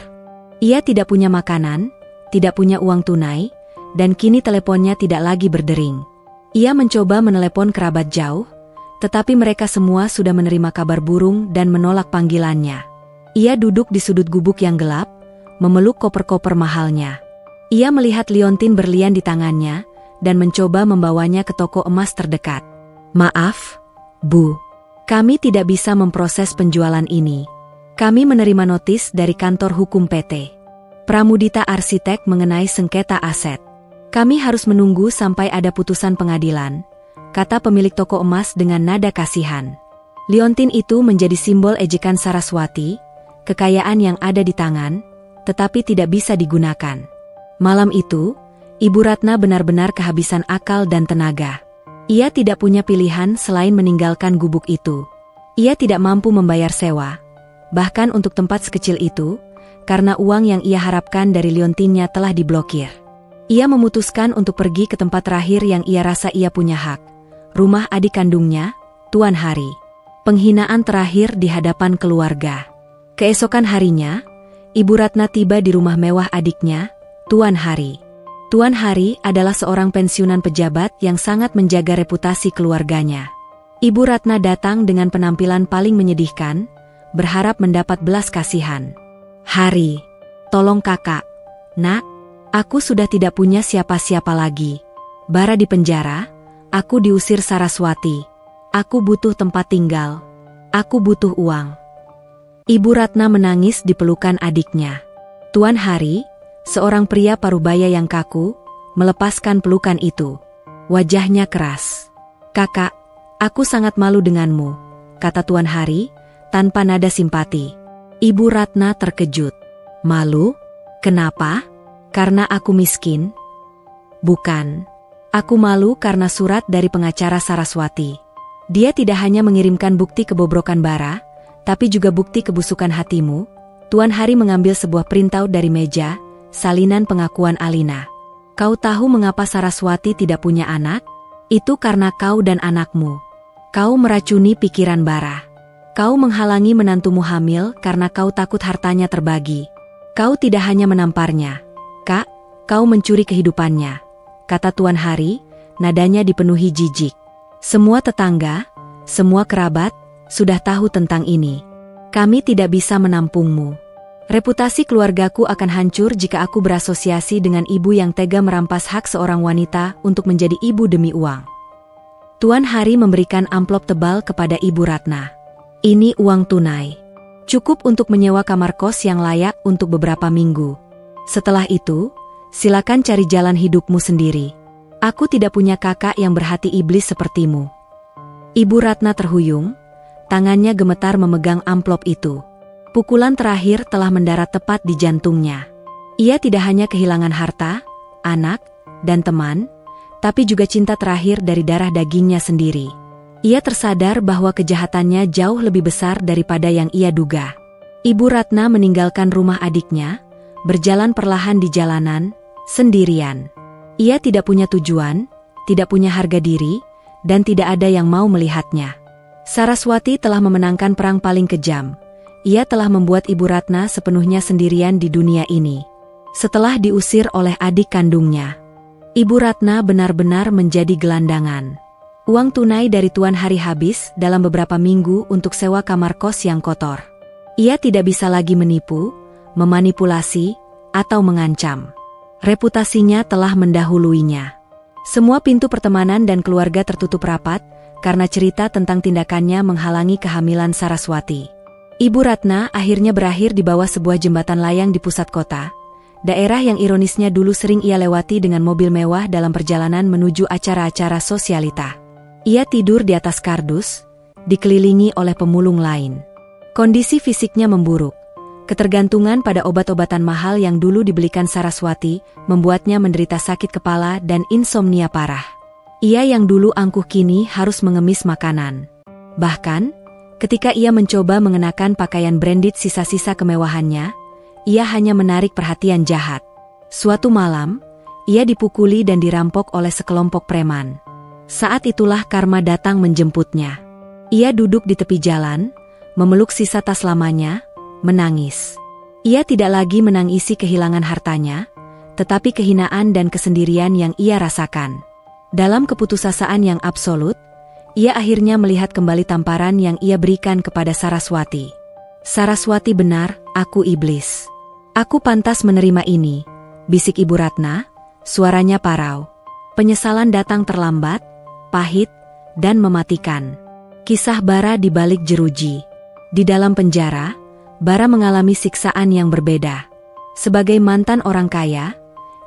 Ia tidak punya makanan, tidak punya uang tunai, dan kini teleponnya tidak lagi berdering. Ia mencoba menelepon kerabat jauh, tetapi mereka semua sudah menerima kabar burung dan menolak panggilannya. Ia duduk di sudut gubuk yang gelap, memeluk koper-koper mahalnya. Ia melihat liontin berlian di tangannya dan mencoba membawanya ke toko emas terdekat. Maaf, Bu. Kami tidak bisa memproses penjualan ini. Kami menerima notis dari kantor hukum PT Pramudita Arsitek mengenai sengketa aset. Kami harus menunggu sampai ada putusan pengadilan, kata pemilik toko emas dengan nada kasihan. Liontin itu menjadi simbol ejekan Saraswati, kekayaan yang ada di tangan, tetapi tidak bisa digunakan. Malam itu, Ibu Ratna benar-benar kehabisan akal dan tenaga. Ia tidak punya pilihan selain meninggalkan gubuk itu. Ia tidak mampu membayar sewa, bahkan untuk tempat sekecil itu, karena uang yang ia harapkan dari liontinnya telah diblokir. Ia memutuskan untuk pergi ke tempat terakhir yang ia rasa ia punya hak, rumah adik kandungnya, Tuan Hari. Penghinaan terakhir di hadapan keluarga. Keesokan harinya, Ibu Ratna tiba di rumah mewah adiknya, Tuan Hari. Tuan Hari adalah seorang pensiunan pejabat yang sangat menjaga reputasi keluarganya. Ibu Ratna datang dengan penampilan paling menyedihkan, berharap mendapat belas kasihan. Hari, tolong kakak. Nak, aku sudah tidak punya siapa-siapa lagi. Bara di penjara, aku diusir Saraswati. Aku butuh tempat tinggal. Aku butuh uang. Ibu Ratna menangis di pelukan adiknya. Tuan Hari, seorang pria parubaya yang kaku, melepaskan pelukan itu. Wajahnya keras. Kakak, aku sangat malu denganmu, kata Tuan Hari, tanpa nada simpati. Ibu Ratna terkejut. Malu? Kenapa? Karena aku miskin? Bukan. Aku malu karena surat dari pengacara Saraswati. Dia tidak hanya mengirimkan bukti kebobrokan bara, tapi juga bukti kebusukan hatimu. Tuan Hari mengambil sebuah printout dari meja, salinan pengakuan Alina. Kau tahu mengapa Saraswati tidak punya anak? Itu karena kau dan anakmu. Kau meracuni pikiran bara. Kau menghalangi menantumu hamil karena kau takut hartanya terbagi. Kau tidak hanya menamparnya. Kak, kau mencuri kehidupannya, kata Tuan Hari, nadanya dipenuhi jijik. Semua tetangga, semua kerabat, sudah tahu tentang ini. Kami tidak bisa menampungmu. Reputasi keluargaku akan hancur jika aku berasosiasi dengan ibu yang tega merampas hak seorang wanita untuk menjadi ibu demi uang. Tuan Hari memberikan amplop tebal kepada Ibu Ratna. Ini uang tunai. Cukup untuk menyewa kamar kos yang layak untuk beberapa minggu. Setelah itu, silakan cari jalan hidupmu sendiri. Aku tidak punya kakak yang berhati iblis sepertimu. Ibu Ratna terhuyung, tangannya gemetar memegang amplop itu. Pukulan terakhir telah mendarat tepat di jantungnya. Ia tidak hanya kehilangan harta, anak, dan teman, tapi juga cinta terakhir dari darah dagingnya sendiri. Ia tersadar bahwa kejahatannya jauh lebih besar daripada yang ia duga. Ibu Ratna meninggalkan rumah adiknya, berjalan perlahan di jalanan, sendirian. Ia tidak punya tujuan, tidak punya harga diri, dan tidak ada yang mau melihatnya. Saraswati telah memenangkan perang paling kejam. Ia telah membuat Ibu Ratna sepenuhnya sendirian di dunia ini. Setelah diusir oleh adik kandungnya, Ibu Ratna benar-benar menjadi gelandangan. Uang tunai dari Tuan Hari habis dalam beberapa minggu untuk sewa kamar kos yang kotor. Ia tidak bisa lagi menipu, memanipulasi, atau mengancam. Reputasinya telah mendahuluinya. Semua pintu pertemanan dan keluarga tertutup rapat karena cerita tentang tindakannya menghalangi kehamilan Saraswati. Ibu Ratna akhirnya berakhir di bawah sebuah jembatan layang di pusat kota, daerah yang ironisnya dulu sering ia lewati dengan mobil mewah dalam perjalanan menuju acara-acara sosialita. Ia tidur di atas kardus, dikelilingi oleh pemulung lain. Kondisi fisiknya memburuk. Ketergantungan pada obat-obatan mahal yang dulu dibelikan Saraswati membuatnya menderita sakit kepala dan insomnia parah. Ia yang dulu angkuh kini harus mengemis makanan. Bahkan, ketika ia mencoba mengenakan pakaian branded sisa-sisa kemewahannya, ia hanya menarik perhatian jahat. Suatu malam, ia dipukuli dan dirampok oleh sekelompok preman. Saat itulah karma datang menjemputnya. Ia duduk di tepi jalan, memeluk sisa tas lamanya, menangis. Ia tidak lagi menangisi kehilangan hartanya, tetapi kehinaan dan kesendirian yang ia rasakan. Dalam keputusasaan yang absolut, ia akhirnya melihat kembali tamparan yang ia berikan kepada Saraswati. Saraswati benar, aku iblis. Aku pantas menerima ini, bisik Ibu Ratna, suaranya parau. Penyesalan datang terlambat, pahit, dan mematikan. Kisah Bara di balik jeruji. Di dalam penjara, Bara mengalami siksaan yang berbeda. Sebagai mantan orang kaya,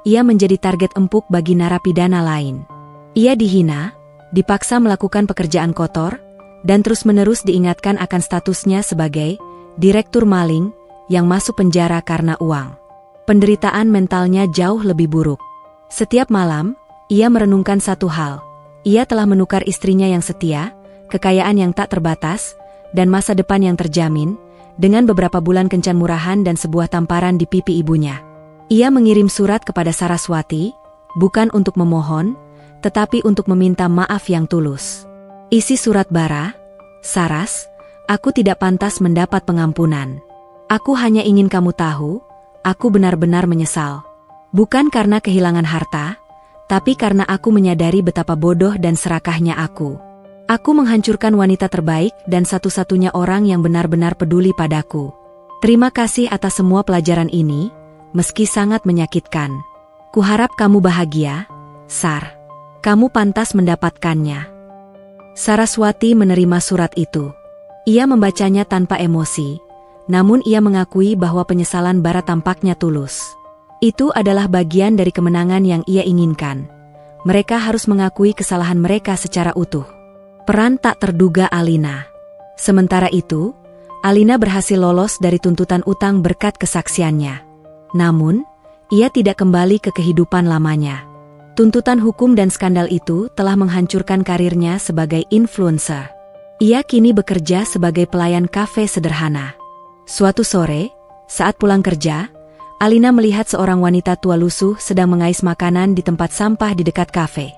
ia menjadi target empuk bagi narapidana lain. Ia dihina, dipaksa melakukan pekerjaan kotor, dan terus-menerus diingatkan akan statusnya sebagai direktur maling yang masuk penjara karena uang. Penderitaan mentalnya jauh lebih buruk. Setiap malam, ia merenungkan satu hal. Ia telah menukar istrinya yang setia, kekayaan yang tak terbatas, dan masa depan yang terjamin, dengan beberapa bulan kencan murahan dan sebuah tamparan di pipi ibunya. Ia mengirim surat kepada Saraswati, bukan untuk memohon, tetapi untuk meminta maaf yang tulus. Isi surat Bara, "Saras, aku tidak pantas mendapat pengampunan. Aku hanya ingin kamu tahu, aku benar-benar menyesal. Bukan karena kehilangan harta, tapi karena aku menyadari betapa bodoh dan serakahnya aku. Aku menghancurkan wanita terbaik dan satu-satunya orang yang benar-benar peduli padaku. Terima kasih atas semua pelajaran ini, meski sangat menyakitkan. Kuharap kamu bahagia, Sar. Kamu pantas mendapatkannya." Saraswati menerima surat itu. Ia membacanya tanpa emosi, namun ia mengakui bahwa penyesalan Bara tampaknya tulus. Itu adalah bagian dari kemenangan yang ia inginkan. Mereka harus mengakui kesalahan mereka secara utuh. Peran tak terduga Alina. Sementara itu, Alina berhasil lolos dari tuntutan utang berkat kesaksiannya. Namun, ia tidak kembali ke kehidupan lamanya. Tuntutan hukum dan skandal itu telah menghancurkan karirnya sebagai influencer. Ia kini bekerja sebagai pelayan kafe sederhana. Suatu sore, saat pulang kerja, Alina melihat seorang wanita tua lusuh sedang mengais makanan di tempat sampah di dekat kafe.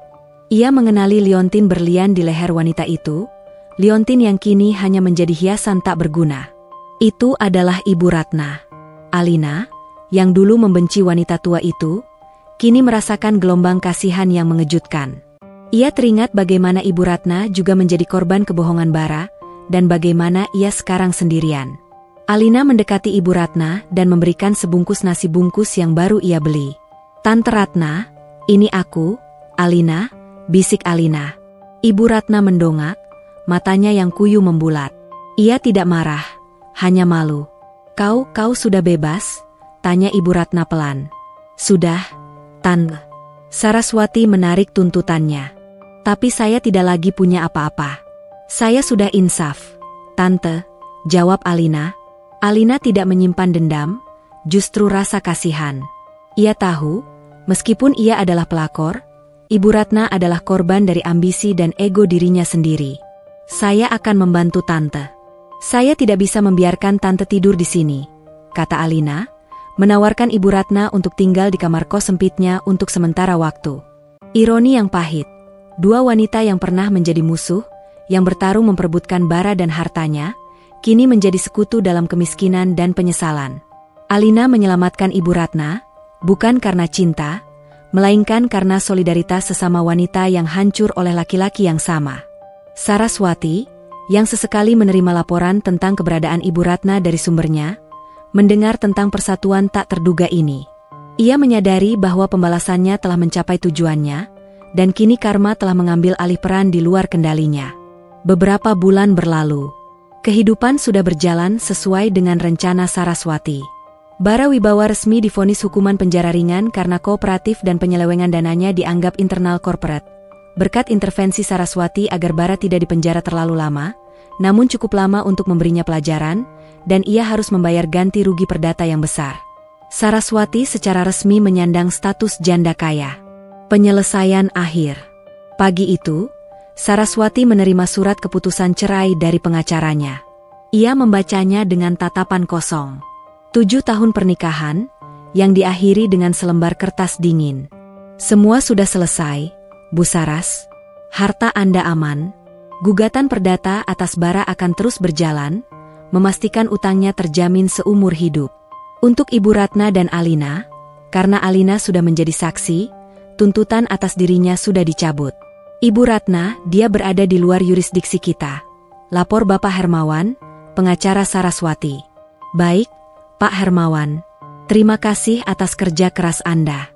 Ia mengenali liontin berlian di leher wanita itu, liontin yang kini hanya menjadi hiasan tak berguna. Itu adalah Ibu Ratna. Alina, yang dulu membenci wanita tua itu, kini merasakan gelombang kasihan yang mengejutkan. Ia teringat bagaimana Ibu Ratna juga menjadi korban kebohongan Bara, dan bagaimana ia sekarang sendirian. Alina mendekati Ibu Ratna dan memberikan sebungkus nasi bungkus yang baru ia beli. "Tante Ratna, ini aku, Alina," bisik Alina. Ibu Ratna mendongak, matanya yang kuyu membulat. Ia tidak marah, hanya malu. Kau sudah bebas?" tanya Ibu Ratna pelan. "Sudah, Tante." Saraswati menarik tuntutannya. "Tapi saya tidak lagi punya apa-apa." "Saya sudah insaf, Tante," jawab Alina. Alina tidak menyimpan dendam, justru rasa kasihan. Ia tahu, meskipun ia adalah pelakor, Ibu Ratna adalah korban dari ambisi dan ego dirinya sendiri. "Saya akan membantu Tante. Saya tidak bisa membiarkan Tante tidur di sini," kata Alina, menawarkan Ibu Ratna untuk tinggal di kamar kos sempitnya untuk sementara waktu. Ironi yang pahit, dua wanita yang pernah menjadi musuh, yang bertarung memperebutkan Bara dan hartanya, kini menjadi sekutu dalam kemiskinan dan penyesalan. Alina menyelamatkan Ibu Ratna, bukan karena cinta, melainkan karena solidaritas sesama wanita yang hancur oleh laki-laki yang sama. Saraswati, yang sesekali menerima laporan tentang keberadaan Ibu Ratna dari sumbernya, mendengar tentang persatuan tak terduga ini. Ia menyadari bahwa pembalasannya telah mencapai tujuannya, dan kini karma telah mengambil alih peran di luar kendalinya. Beberapa bulan berlalu. Kehidupan sudah berjalan sesuai dengan rencana Saraswati. Bara Wibawa resmi divonis hukuman penjara ringan karena kooperatif dan penyelewengan dananya dianggap internal corporate. Berkat intervensi Saraswati agar Bara tidak dipenjara terlalu lama, namun cukup lama untuk memberinya pelajaran, dan ia harus membayar ganti rugi perdata yang besar. Saraswati secara resmi menyandang status janda kaya. Penyelesaian akhir. Pagi itu, Saraswati menerima surat keputusan cerai dari pengacaranya. Ia membacanya dengan tatapan kosong. 7 tahun pernikahan, yang diakhiri dengan selembar kertas dingin. "Semua sudah selesai, Bu Saras. Harta Anda aman. Gugatan perdata atas Bara akan terus berjalan, memastikan utangnya terjamin seumur hidup. Untuk Ibu Ratna dan Alina, karena Alina sudah menjadi saksi, tuntutan atas dirinya sudah dicabut. Ibu Ratna, dia berada di luar yurisdiksi kita. Lapor Bapak Hermawan, pengacara Saraswati." "Baik, Pak Hermawan." Terima kasih atas kerja keras Anda.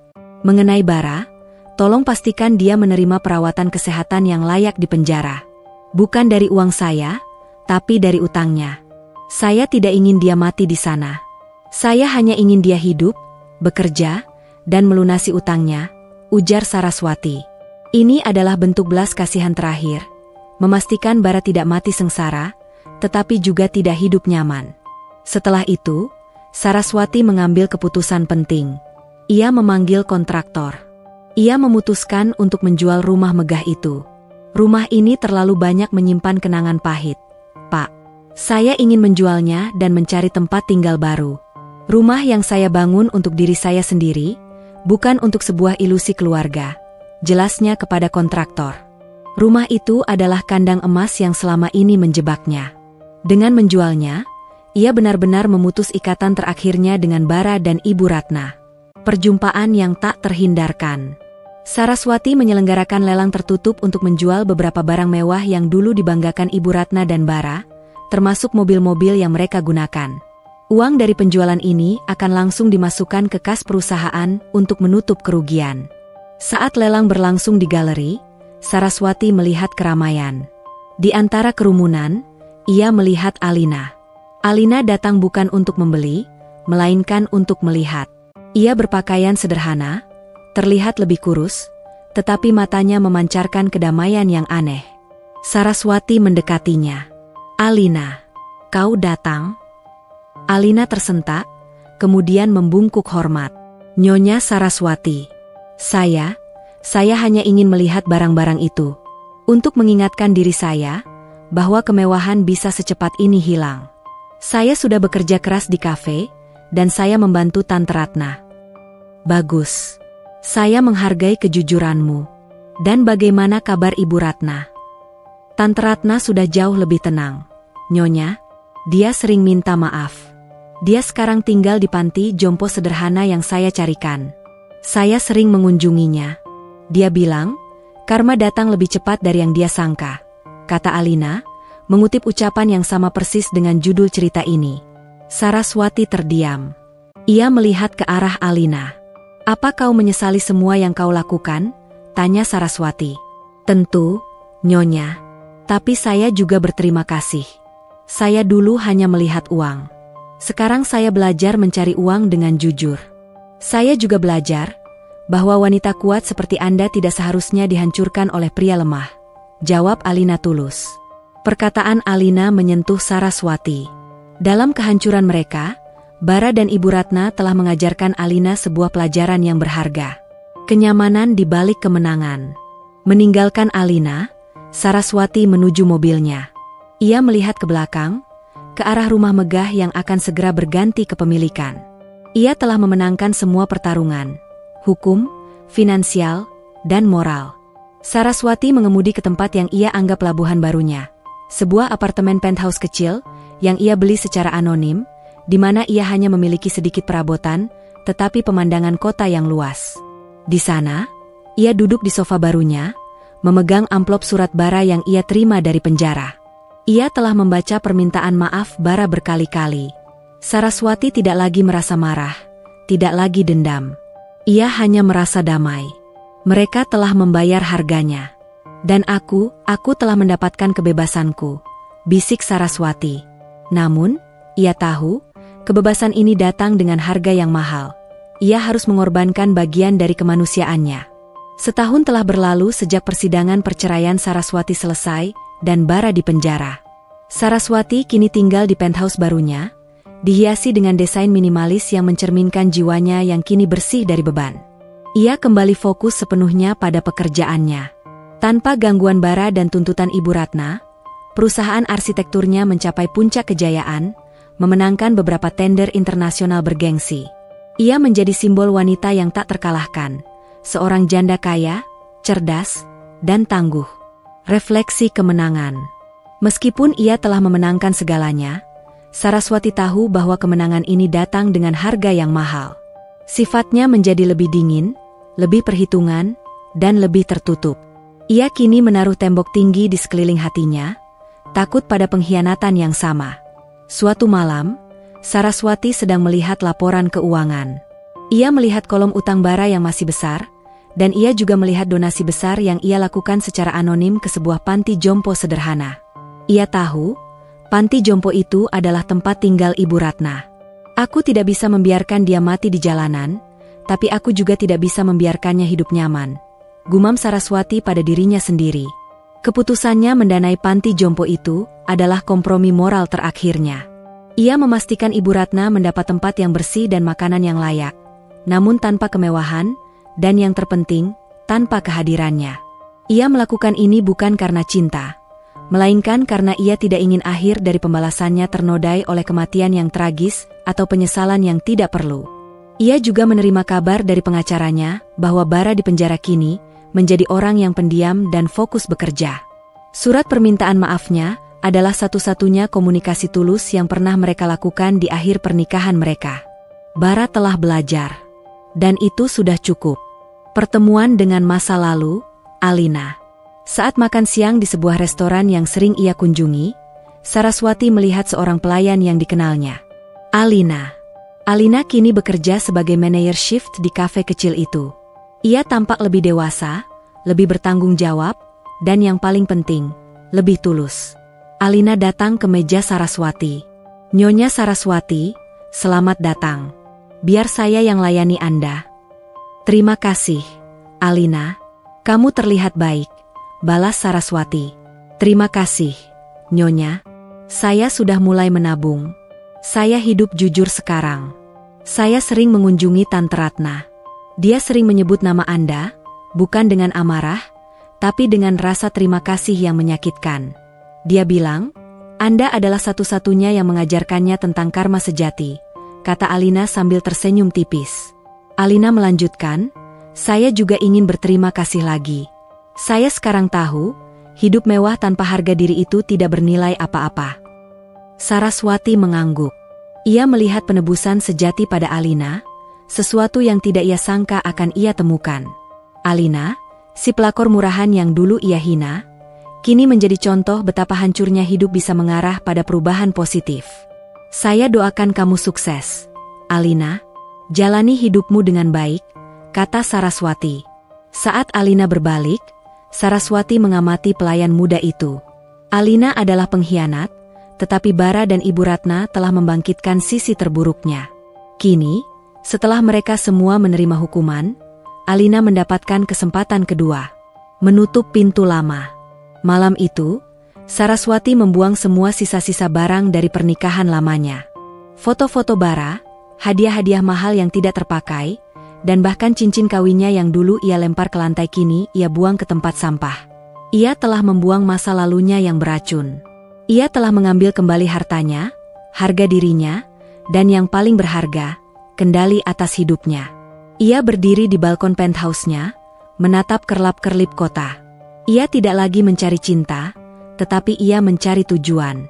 Mengenai Bara, tolong pastikan dia menerima perawatan kesehatan yang layak di penjara. Bukan dari uang saya, tapi dari utangnya. Saya tidak ingin dia mati di sana. Saya hanya ingin dia hidup, bekerja, dan melunasi utangnya, ujar Saraswati. Ini adalah bentuk belas kasihan terakhir, memastikan Bara tidak mati sengsara, tetapi juga tidak hidup nyaman. Setelah itu, Saraswati mengambil keputusan penting. Ia memanggil kontraktor. Ia memutuskan untuk menjual rumah megah itu. Rumah ini terlalu banyak menyimpan kenangan pahit. Pak, saya ingin menjualnya dan mencari tempat tinggal baru. Rumah yang saya bangun untuk diri saya sendiri, bukan untuk sebuah ilusi keluarga, jelasnya kepada kontraktor. Rumah itu adalah kandang emas yang selama ini menjebaknya. Dengan menjualnya, ia benar-benar memutus ikatan terakhirnya dengan Bara dan Ibu Ratna. Perjumpaan yang tak terhindarkan. Saraswati menyelenggarakan lelang tertutup untuk menjual beberapa barang mewah yang dulu dibanggakan Ibu Ratna dan Bara, termasuk mobil-mobil yang mereka gunakan. Uang dari penjualan ini akan langsung dimasukkan ke kas perusahaan untuk menutup kerugian. Saat lelang berlangsung di galeri, Saraswati melihat keramaian. Di antara kerumunan, ia melihat Alina. Alina datang bukan untuk membeli, melainkan untuk melihat. Ia berpakaian sederhana, terlihat lebih kurus, tetapi matanya memancarkan kedamaian yang aneh. Saraswati mendekatinya. Alina, kau datang? Alina tersentak, kemudian membungkuk hormat. Nyonya Saraswati, saya hanya ingin melihat barang-barang itu. Untuk mengingatkan diri saya, bahwa kemewahan bisa secepat ini hilang. Saya sudah bekerja keras di kafe, dan saya membantu Tante Ratna. Bagus. Saya menghargai kejujuranmu. Dan bagaimana kabar Ibu Ratna? Tante Ratna sudah jauh lebih tenang. Nyonya, dia sering minta maaf. Dia sekarang tinggal di panti jompo sederhana yang saya carikan. Saya sering mengunjunginya. Dia bilang, karma datang lebih cepat dari yang dia sangka, kata Alina, mengutip ucapan yang sama persis dengan judul cerita ini. Saraswati terdiam. Ia melihat ke arah Alina. Apa kau menyesali semua yang kau lakukan? Tanya Saraswati. Tentu, Nyonya. Tapi saya juga berterima kasih. Saya dulu hanya melihat uang. Sekarang saya belajar mencari uang dengan jujur. Saya juga belajar bahwa wanita kuat seperti Anda tidak seharusnya dihancurkan oleh pria lemah, jawab Alina tulus. Perkataan Alina menyentuh Saraswati. Dalam kehancuran mereka, Bara dan Ibu Ratna telah mengajarkan Alina sebuah pelajaran yang berharga. Kenyamanan di balik kemenangan. Meninggalkan Alina, Saraswati menuju mobilnya. Ia melihat ke belakang, ke arah rumah megah yang akan segera berganti kepemilikan. Ia telah memenangkan semua pertarungan, hukum, finansial, dan moral. Saraswati mengemudi ke tempat yang ia anggap pelabuhan barunya. Sebuah apartemen penthouse kecil yang ia beli secara anonim, di mana ia hanya memiliki sedikit perabotan, tetapi pemandangan kota yang luas. Di sana, ia duduk di sofa barunya, memegang amplop surat Bara yang ia terima dari penjara. Ia telah membaca permintaan maaf Bara berkali-kali. Saraswati tidak lagi merasa marah, tidak lagi dendam. Ia hanya merasa damai. Mereka telah membayar harganya. Dan aku telah mendapatkan kebebasanku, bisik Saraswati. Namun, ia tahu, kebebasan ini datang dengan harga yang mahal. Ia harus mengorbankan bagian dari kemanusiaannya. Setahun telah berlalu sejak persidangan perceraian Saraswati selesai dan Bara di penjara. Saraswati kini tinggal di penthouse barunya, dihiasi dengan desain minimalis yang mencerminkan jiwanya yang kini bersih dari beban. Ia kembali fokus sepenuhnya pada pekerjaannya. Tanpa gangguan Bara dan tuntutan Ibu Ratna, perusahaan arsitekturnya mencapai puncak kejayaan, memenangkan beberapa tender internasional bergengsi. Ia menjadi simbol wanita yang tak terkalahkan, seorang janda kaya, cerdas, dan tangguh. Refleksi kemenangan. Meskipun ia telah memenangkan segalanya, Saraswati tahu bahwa kemenangan ini datang dengan harga yang mahal. Sifatnya menjadi lebih dingin, lebih perhitungan, dan lebih tertutup. Ia kini menaruh tembok tinggi di sekeliling hatinya, takut pada pengkhianatan yang sama. Suatu malam, Saraswati sedang melihat laporan keuangan. Ia melihat kolom utang Bara yang masih besar, dan ia juga melihat donasi besar yang ia lakukan secara anonim ke sebuah panti jompo sederhana. Ia tahu, panti jompo itu adalah tempat tinggal Ibu Ratna. Aku tidak bisa membiarkan dia mati di jalanan, tapi aku juga tidak bisa membiarkannya hidup nyaman. Gumam Saraswati pada dirinya sendiri. Keputusannya mendanai panti jompo itu adalah kompromi moral terakhirnya. Ia memastikan Ibu Ratna mendapat tempat yang bersih dan makanan yang layak, namun tanpa kemewahan, dan yang terpenting, tanpa kehadirannya. Ia melakukan ini bukan karena cinta, melainkan karena ia tidak ingin akhir dari pembalasannya ternodai oleh kematian yang tragis atau penyesalan yang tidak perlu. Ia juga menerima kabar dari pengacaranya bahwa Bara di penjara kini menjadi orang yang pendiam dan fokus bekerja. Surat permintaan maafnya adalah satu-satunya komunikasi tulus yang pernah mereka lakukan di akhir pernikahan mereka. Bara telah belajar, dan itu sudah cukup. Pertemuan dengan masa lalu, Alina. Saat makan siang di sebuah restoran yang sering ia kunjungi, Saraswati melihat seorang pelayan yang dikenalnya. Alina. Alina kini bekerja sebagai manajer shift di kafe kecil itu. Ia tampak lebih dewasa, lebih bertanggung jawab, dan yang paling penting, lebih tulus. Alina datang ke meja Saraswati. Nyonya Saraswati, selamat datang. Biar saya yang layani Anda. Terima kasih, Alina. Kamu terlihat baik, balas Saraswati. Terima kasih, Nyonya. Saya sudah mulai menabung. Saya hidup jujur sekarang. Saya sering mengunjungi Tante Ratna. Dia sering menyebut nama Anda, bukan dengan amarah, tapi dengan rasa terima kasih yang menyakitkan. Dia bilang, Anda adalah satu-satunya yang mengajarkannya tentang karma sejati, kata Alina sambil tersenyum tipis. Alina melanjutkan, saya juga ingin berterima kasih lagi. Saya sekarang tahu, hidup mewah tanpa harga diri itu tidak bernilai apa-apa. Saraswati mengangguk. Ia melihat penebusan sejati pada Alina, sesuatu yang tidak ia sangka akan ia temukan. Alina, si pelakor murahan yang dulu ia hina, kini menjadi contoh betapa hancurnya hidup bisa mengarah pada perubahan positif. Saya doakan kamu sukses, Alina. Jalani hidupmu dengan baik, kata Saraswati. Saat Alina berbalik, Saraswati mengamati pelayan muda itu. Alina adalah pengkhianat, tetapi Bara dan Ibu Ratna telah membangkitkan sisi terburuknya. Kini, setelah mereka semua menerima hukuman, Alina mendapatkan kesempatan kedua, menutup pintu lama. Malam itu, Saraswati membuang semua sisa-sisa barang dari pernikahan lamanya. Foto-foto Bara, hadiah-hadiah mahal yang tidak terpakai, dan bahkan cincin kawinnya yang dulu ia lempar ke lantai kini ia buang ke tempat sampah. Ia telah membuang masa lalunya yang beracun. Ia telah mengambil kembali hartanya, harga dirinya, dan yang paling berharga, kendali atas hidupnya. Ia berdiri di balkon penthouse-nya, menatap kerlap-kerlip kota. Ia tidak lagi mencari cinta, tetapi ia mencari tujuan.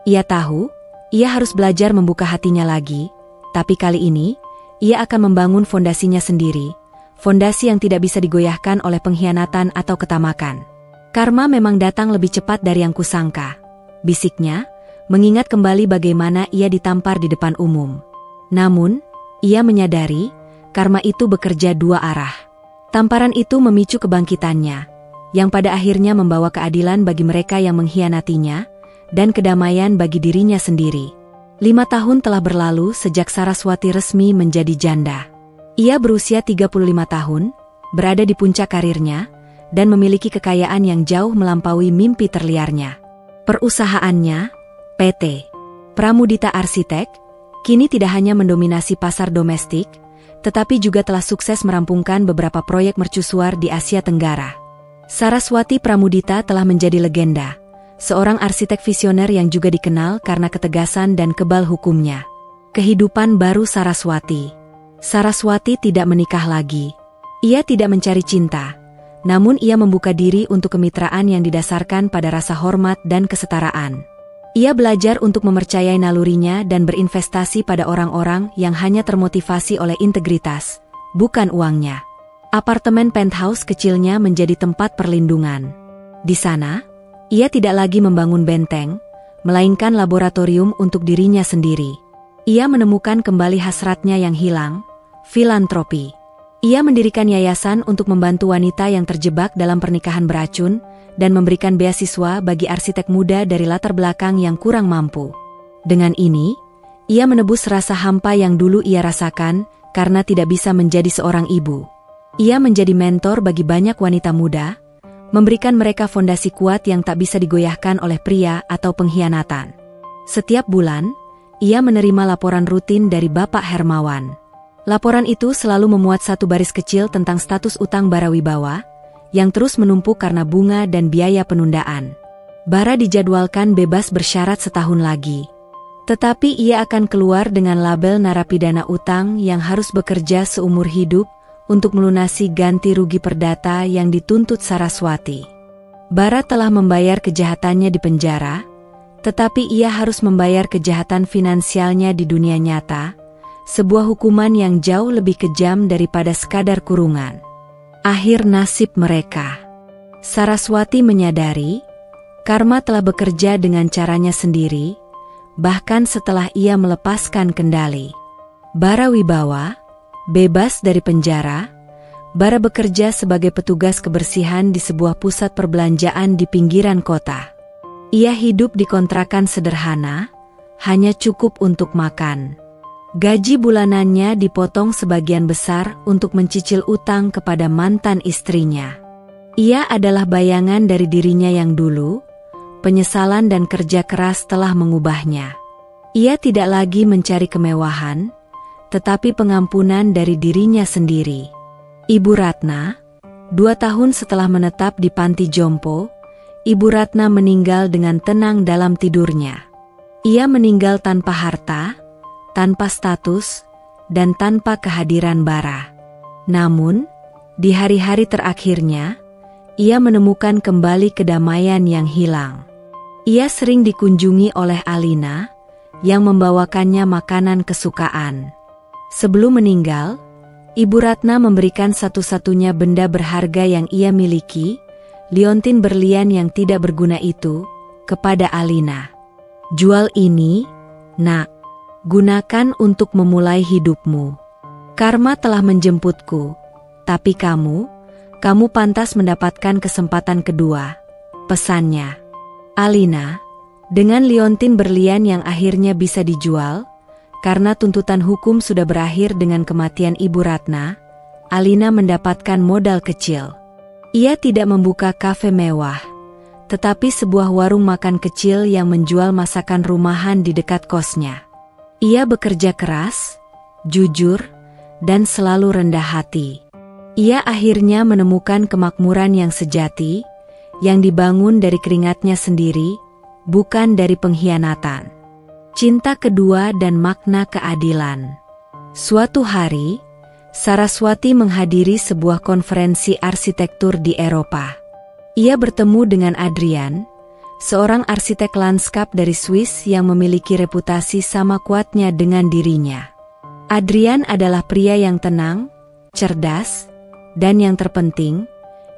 Ia tahu, ia harus belajar membuka hatinya lagi, tapi kali ini, ia akan membangun fondasinya sendiri, fondasi yang tidak bisa digoyahkan oleh pengkhianatan atau ketamakan. Karma memang datang lebih cepat dari yang kusangka, bisiknya, mengingat kembali bagaimana ia ditampar di depan umum. Namun, ia menyadari, karma itu bekerja dua arah. Tamparan itu memicu kebangkitannya, yang pada akhirnya membawa keadilan bagi mereka yang mengkhianatinya, dan kedamaian bagi dirinya sendiri. 5 tahun telah berlalu sejak Saraswati resmi menjadi janda. Ia berusia 35 tahun, berada di puncak karirnya, dan memiliki kekayaan yang jauh melampaui mimpi terliarnya. Perusahaannya, PT Pramudita Arsitek, kini tidak hanya mendominasi pasar domestik, tetapi juga telah sukses merampungkan beberapa proyek mercusuar di Asia Tenggara. Saraswati Pramudita telah menjadi legenda, seorang arsitek visioner yang juga dikenal karena ketegasan dan kebal hukumnya. Kehidupan baru Saraswati. Saraswati tidak menikah lagi. Ia tidak mencari cinta, namun ia membuka diri untuk kemitraan yang didasarkan pada rasa hormat dan kesetaraan. Ia belajar untuk mempercayai nalurinya dan berinvestasi pada orang-orang yang hanya termotivasi oleh integritas, bukan uangnya. Apartemen penthouse kecilnya menjadi tempat perlindungan. Di sana, ia tidak lagi membangun benteng, melainkan laboratorium untuk dirinya sendiri. Ia menemukan kembali hasratnya yang hilang, filantropi. Ia mendirikan yayasan untuk membantu wanita yang terjebak dalam pernikahan beracun dan memberikan beasiswa bagi arsitek muda dari latar belakang yang kurang mampu. Dengan ini, ia menebus rasa hampa yang dulu ia rasakan karena tidak bisa menjadi seorang ibu. Ia menjadi mentor bagi banyak wanita muda, memberikan mereka fondasi kuat yang tak bisa digoyahkan oleh pria atau pengkhianatan. Setiap bulan, ia menerima laporan rutin dari Bapak Hermawan. Laporan itu selalu memuat satu baris kecil tentang status utang Bara Wibawa, yang terus menumpuk karena bunga dan biaya penundaan. Bara dijadwalkan bebas bersyarat setahun lagi. Tetapi ia akan keluar dengan label narapidana utang yang harus bekerja seumur hidup untuk melunasi ganti rugi perdata yang dituntut Saraswati. Bara telah membayar kejahatannya di penjara, tetapi ia harus membayar kejahatan finansialnya di dunia nyata, sebuah hukuman yang jauh lebih kejam daripada sekadar kurungan. Akhir nasib mereka. Saraswati menyadari, karma telah bekerja dengan caranya sendiri, bahkan setelah ia melepaskan kendali. Bara Wibawa, bebas dari penjara, Bara bekerja sebagai petugas kebersihan di sebuah pusat perbelanjaan di pinggiran kota. Ia hidup di kontrakan sederhana, hanya cukup untuk makan. Gaji bulanannya dipotong sebagian besar untuk mencicil utang kepada mantan istrinya. Ia adalah bayangan dari dirinya yang dulu, penyesalan dan kerja keras telah mengubahnya. Ia tidak lagi mencari kemewahan, tetapi pengampunan dari dirinya sendiri. Ibu Ratna, 2 tahun setelah menetap di panti jompo, Ibu Ratna meninggal dengan tenang dalam tidurnya. Ia meninggal tanpa harta, tanpa status, dan tanpa kehadiran Bara. Namun, di hari-hari terakhirnya, ia menemukan kembali kedamaian yang hilang. Ia sering dikunjungi oleh Alina, yang membawakannya makanan kesukaan. Sebelum meninggal, Ibu Ratna memberikan satu-satunya benda berharga yang ia miliki, liontin berlian yang tidak berguna itu, kepada Alina. "Jual ini, nak. Gunakan untuk memulai hidupmu. Karma telah menjemputku, tapi kamu pantas mendapatkan kesempatan kedua," pesannya. Alina, dengan liontin berlian yang akhirnya bisa dijual, karena tuntutan hukum sudah berakhir dengan kematian Ibu Ratna, Alina mendapatkan modal kecil. Ia tidak membuka kafe mewah, tetapi sebuah warung makan kecil yang menjual masakan rumahan di dekat kosnya. Ia bekerja keras, jujur, dan selalu rendah hati. Ia akhirnya menemukan kemakmuran yang sejati, yang dibangun dari keringatnya sendiri, bukan dari pengkhianatan. Cinta kedua dan makna keadilan. Suatu hari, Saraswati menghadiri sebuah konferensi arsitektur di Eropa. Ia bertemu dengan Adrian, seorang arsitek lanskap dari Swiss yang memiliki reputasi sama kuatnya dengan dirinya. Adrian adalah pria yang tenang, cerdas, dan yang terpenting,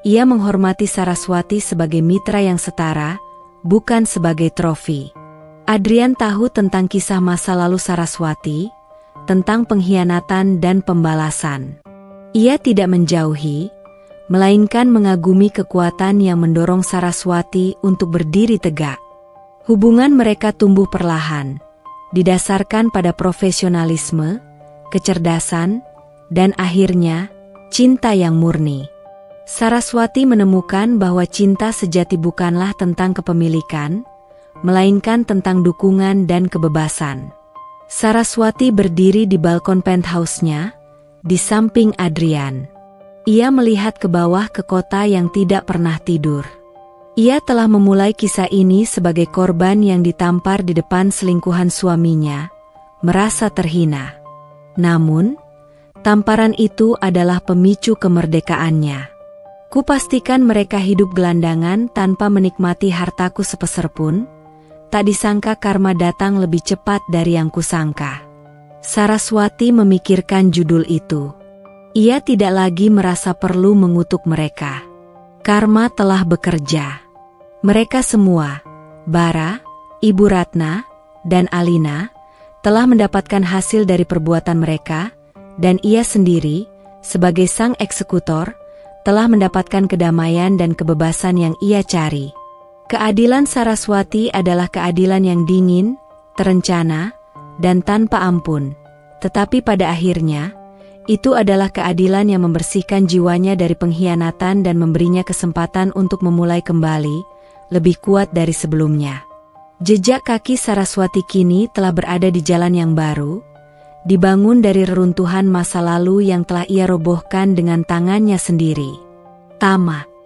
ia menghormati Saraswati sebagai mitra yang setara, bukan sebagai trofi. Adrian tahu tentang kisah masa lalu Saraswati, tentang pengkhianatan dan pembalasan. Ia tidak menjauhi, melainkan mengagumi kekuatan yang mendorong Saraswati untuk berdiri tegak. Hubungan mereka tumbuh perlahan, didasarkan pada profesionalisme, kecerdasan, dan akhirnya, cinta yang murni. Saraswati menemukan bahwa cinta sejati bukanlah tentang kepemilikan, melainkan tentang dukungan dan kebebasan. Saraswati berdiri di balkon penthouse-nya, di samping Adrian. Ia melihat ke bawah ke kota yang tidak pernah tidur. Ia telah memulai kisah ini sebagai korban yang ditampar di depan selingkuhan suaminya, merasa terhina. Namun, tamparan itu adalah pemicu kemerdekaannya. Kupastikan mereka hidup gelandangan tanpa menikmati hartaku sepeser pun, tak disangka karma datang lebih cepat dari yang kusangka. Saraswati memikirkan judul itu. Ia tidak lagi merasa perlu mengutuk mereka. Karma telah bekerja. Mereka semua, Bara, Ibu Ratna, dan Alina, telah mendapatkan hasil dari perbuatan mereka, dan ia sendiri, sebagai sang eksekutor, telah mendapatkan kedamaian dan kebebasan yang ia cari. Keadilan Saraswati adalah keadilan yang dingin, terencana, dan tanpa ampun. Tetapi pada akhirnya, itu adalah keadilan yang membersihkan jiwanya dari pengkhianatan dan memberinya kesempatan untuk memulai kembali, lebih kuat dari sebelumnya. Jejak kaki Saraswati kini telah berada di jalan yang baru, dibangun dari reruntuhan masa lalu yang telah ia robohkan dengan tangannya sendiri. Tamat.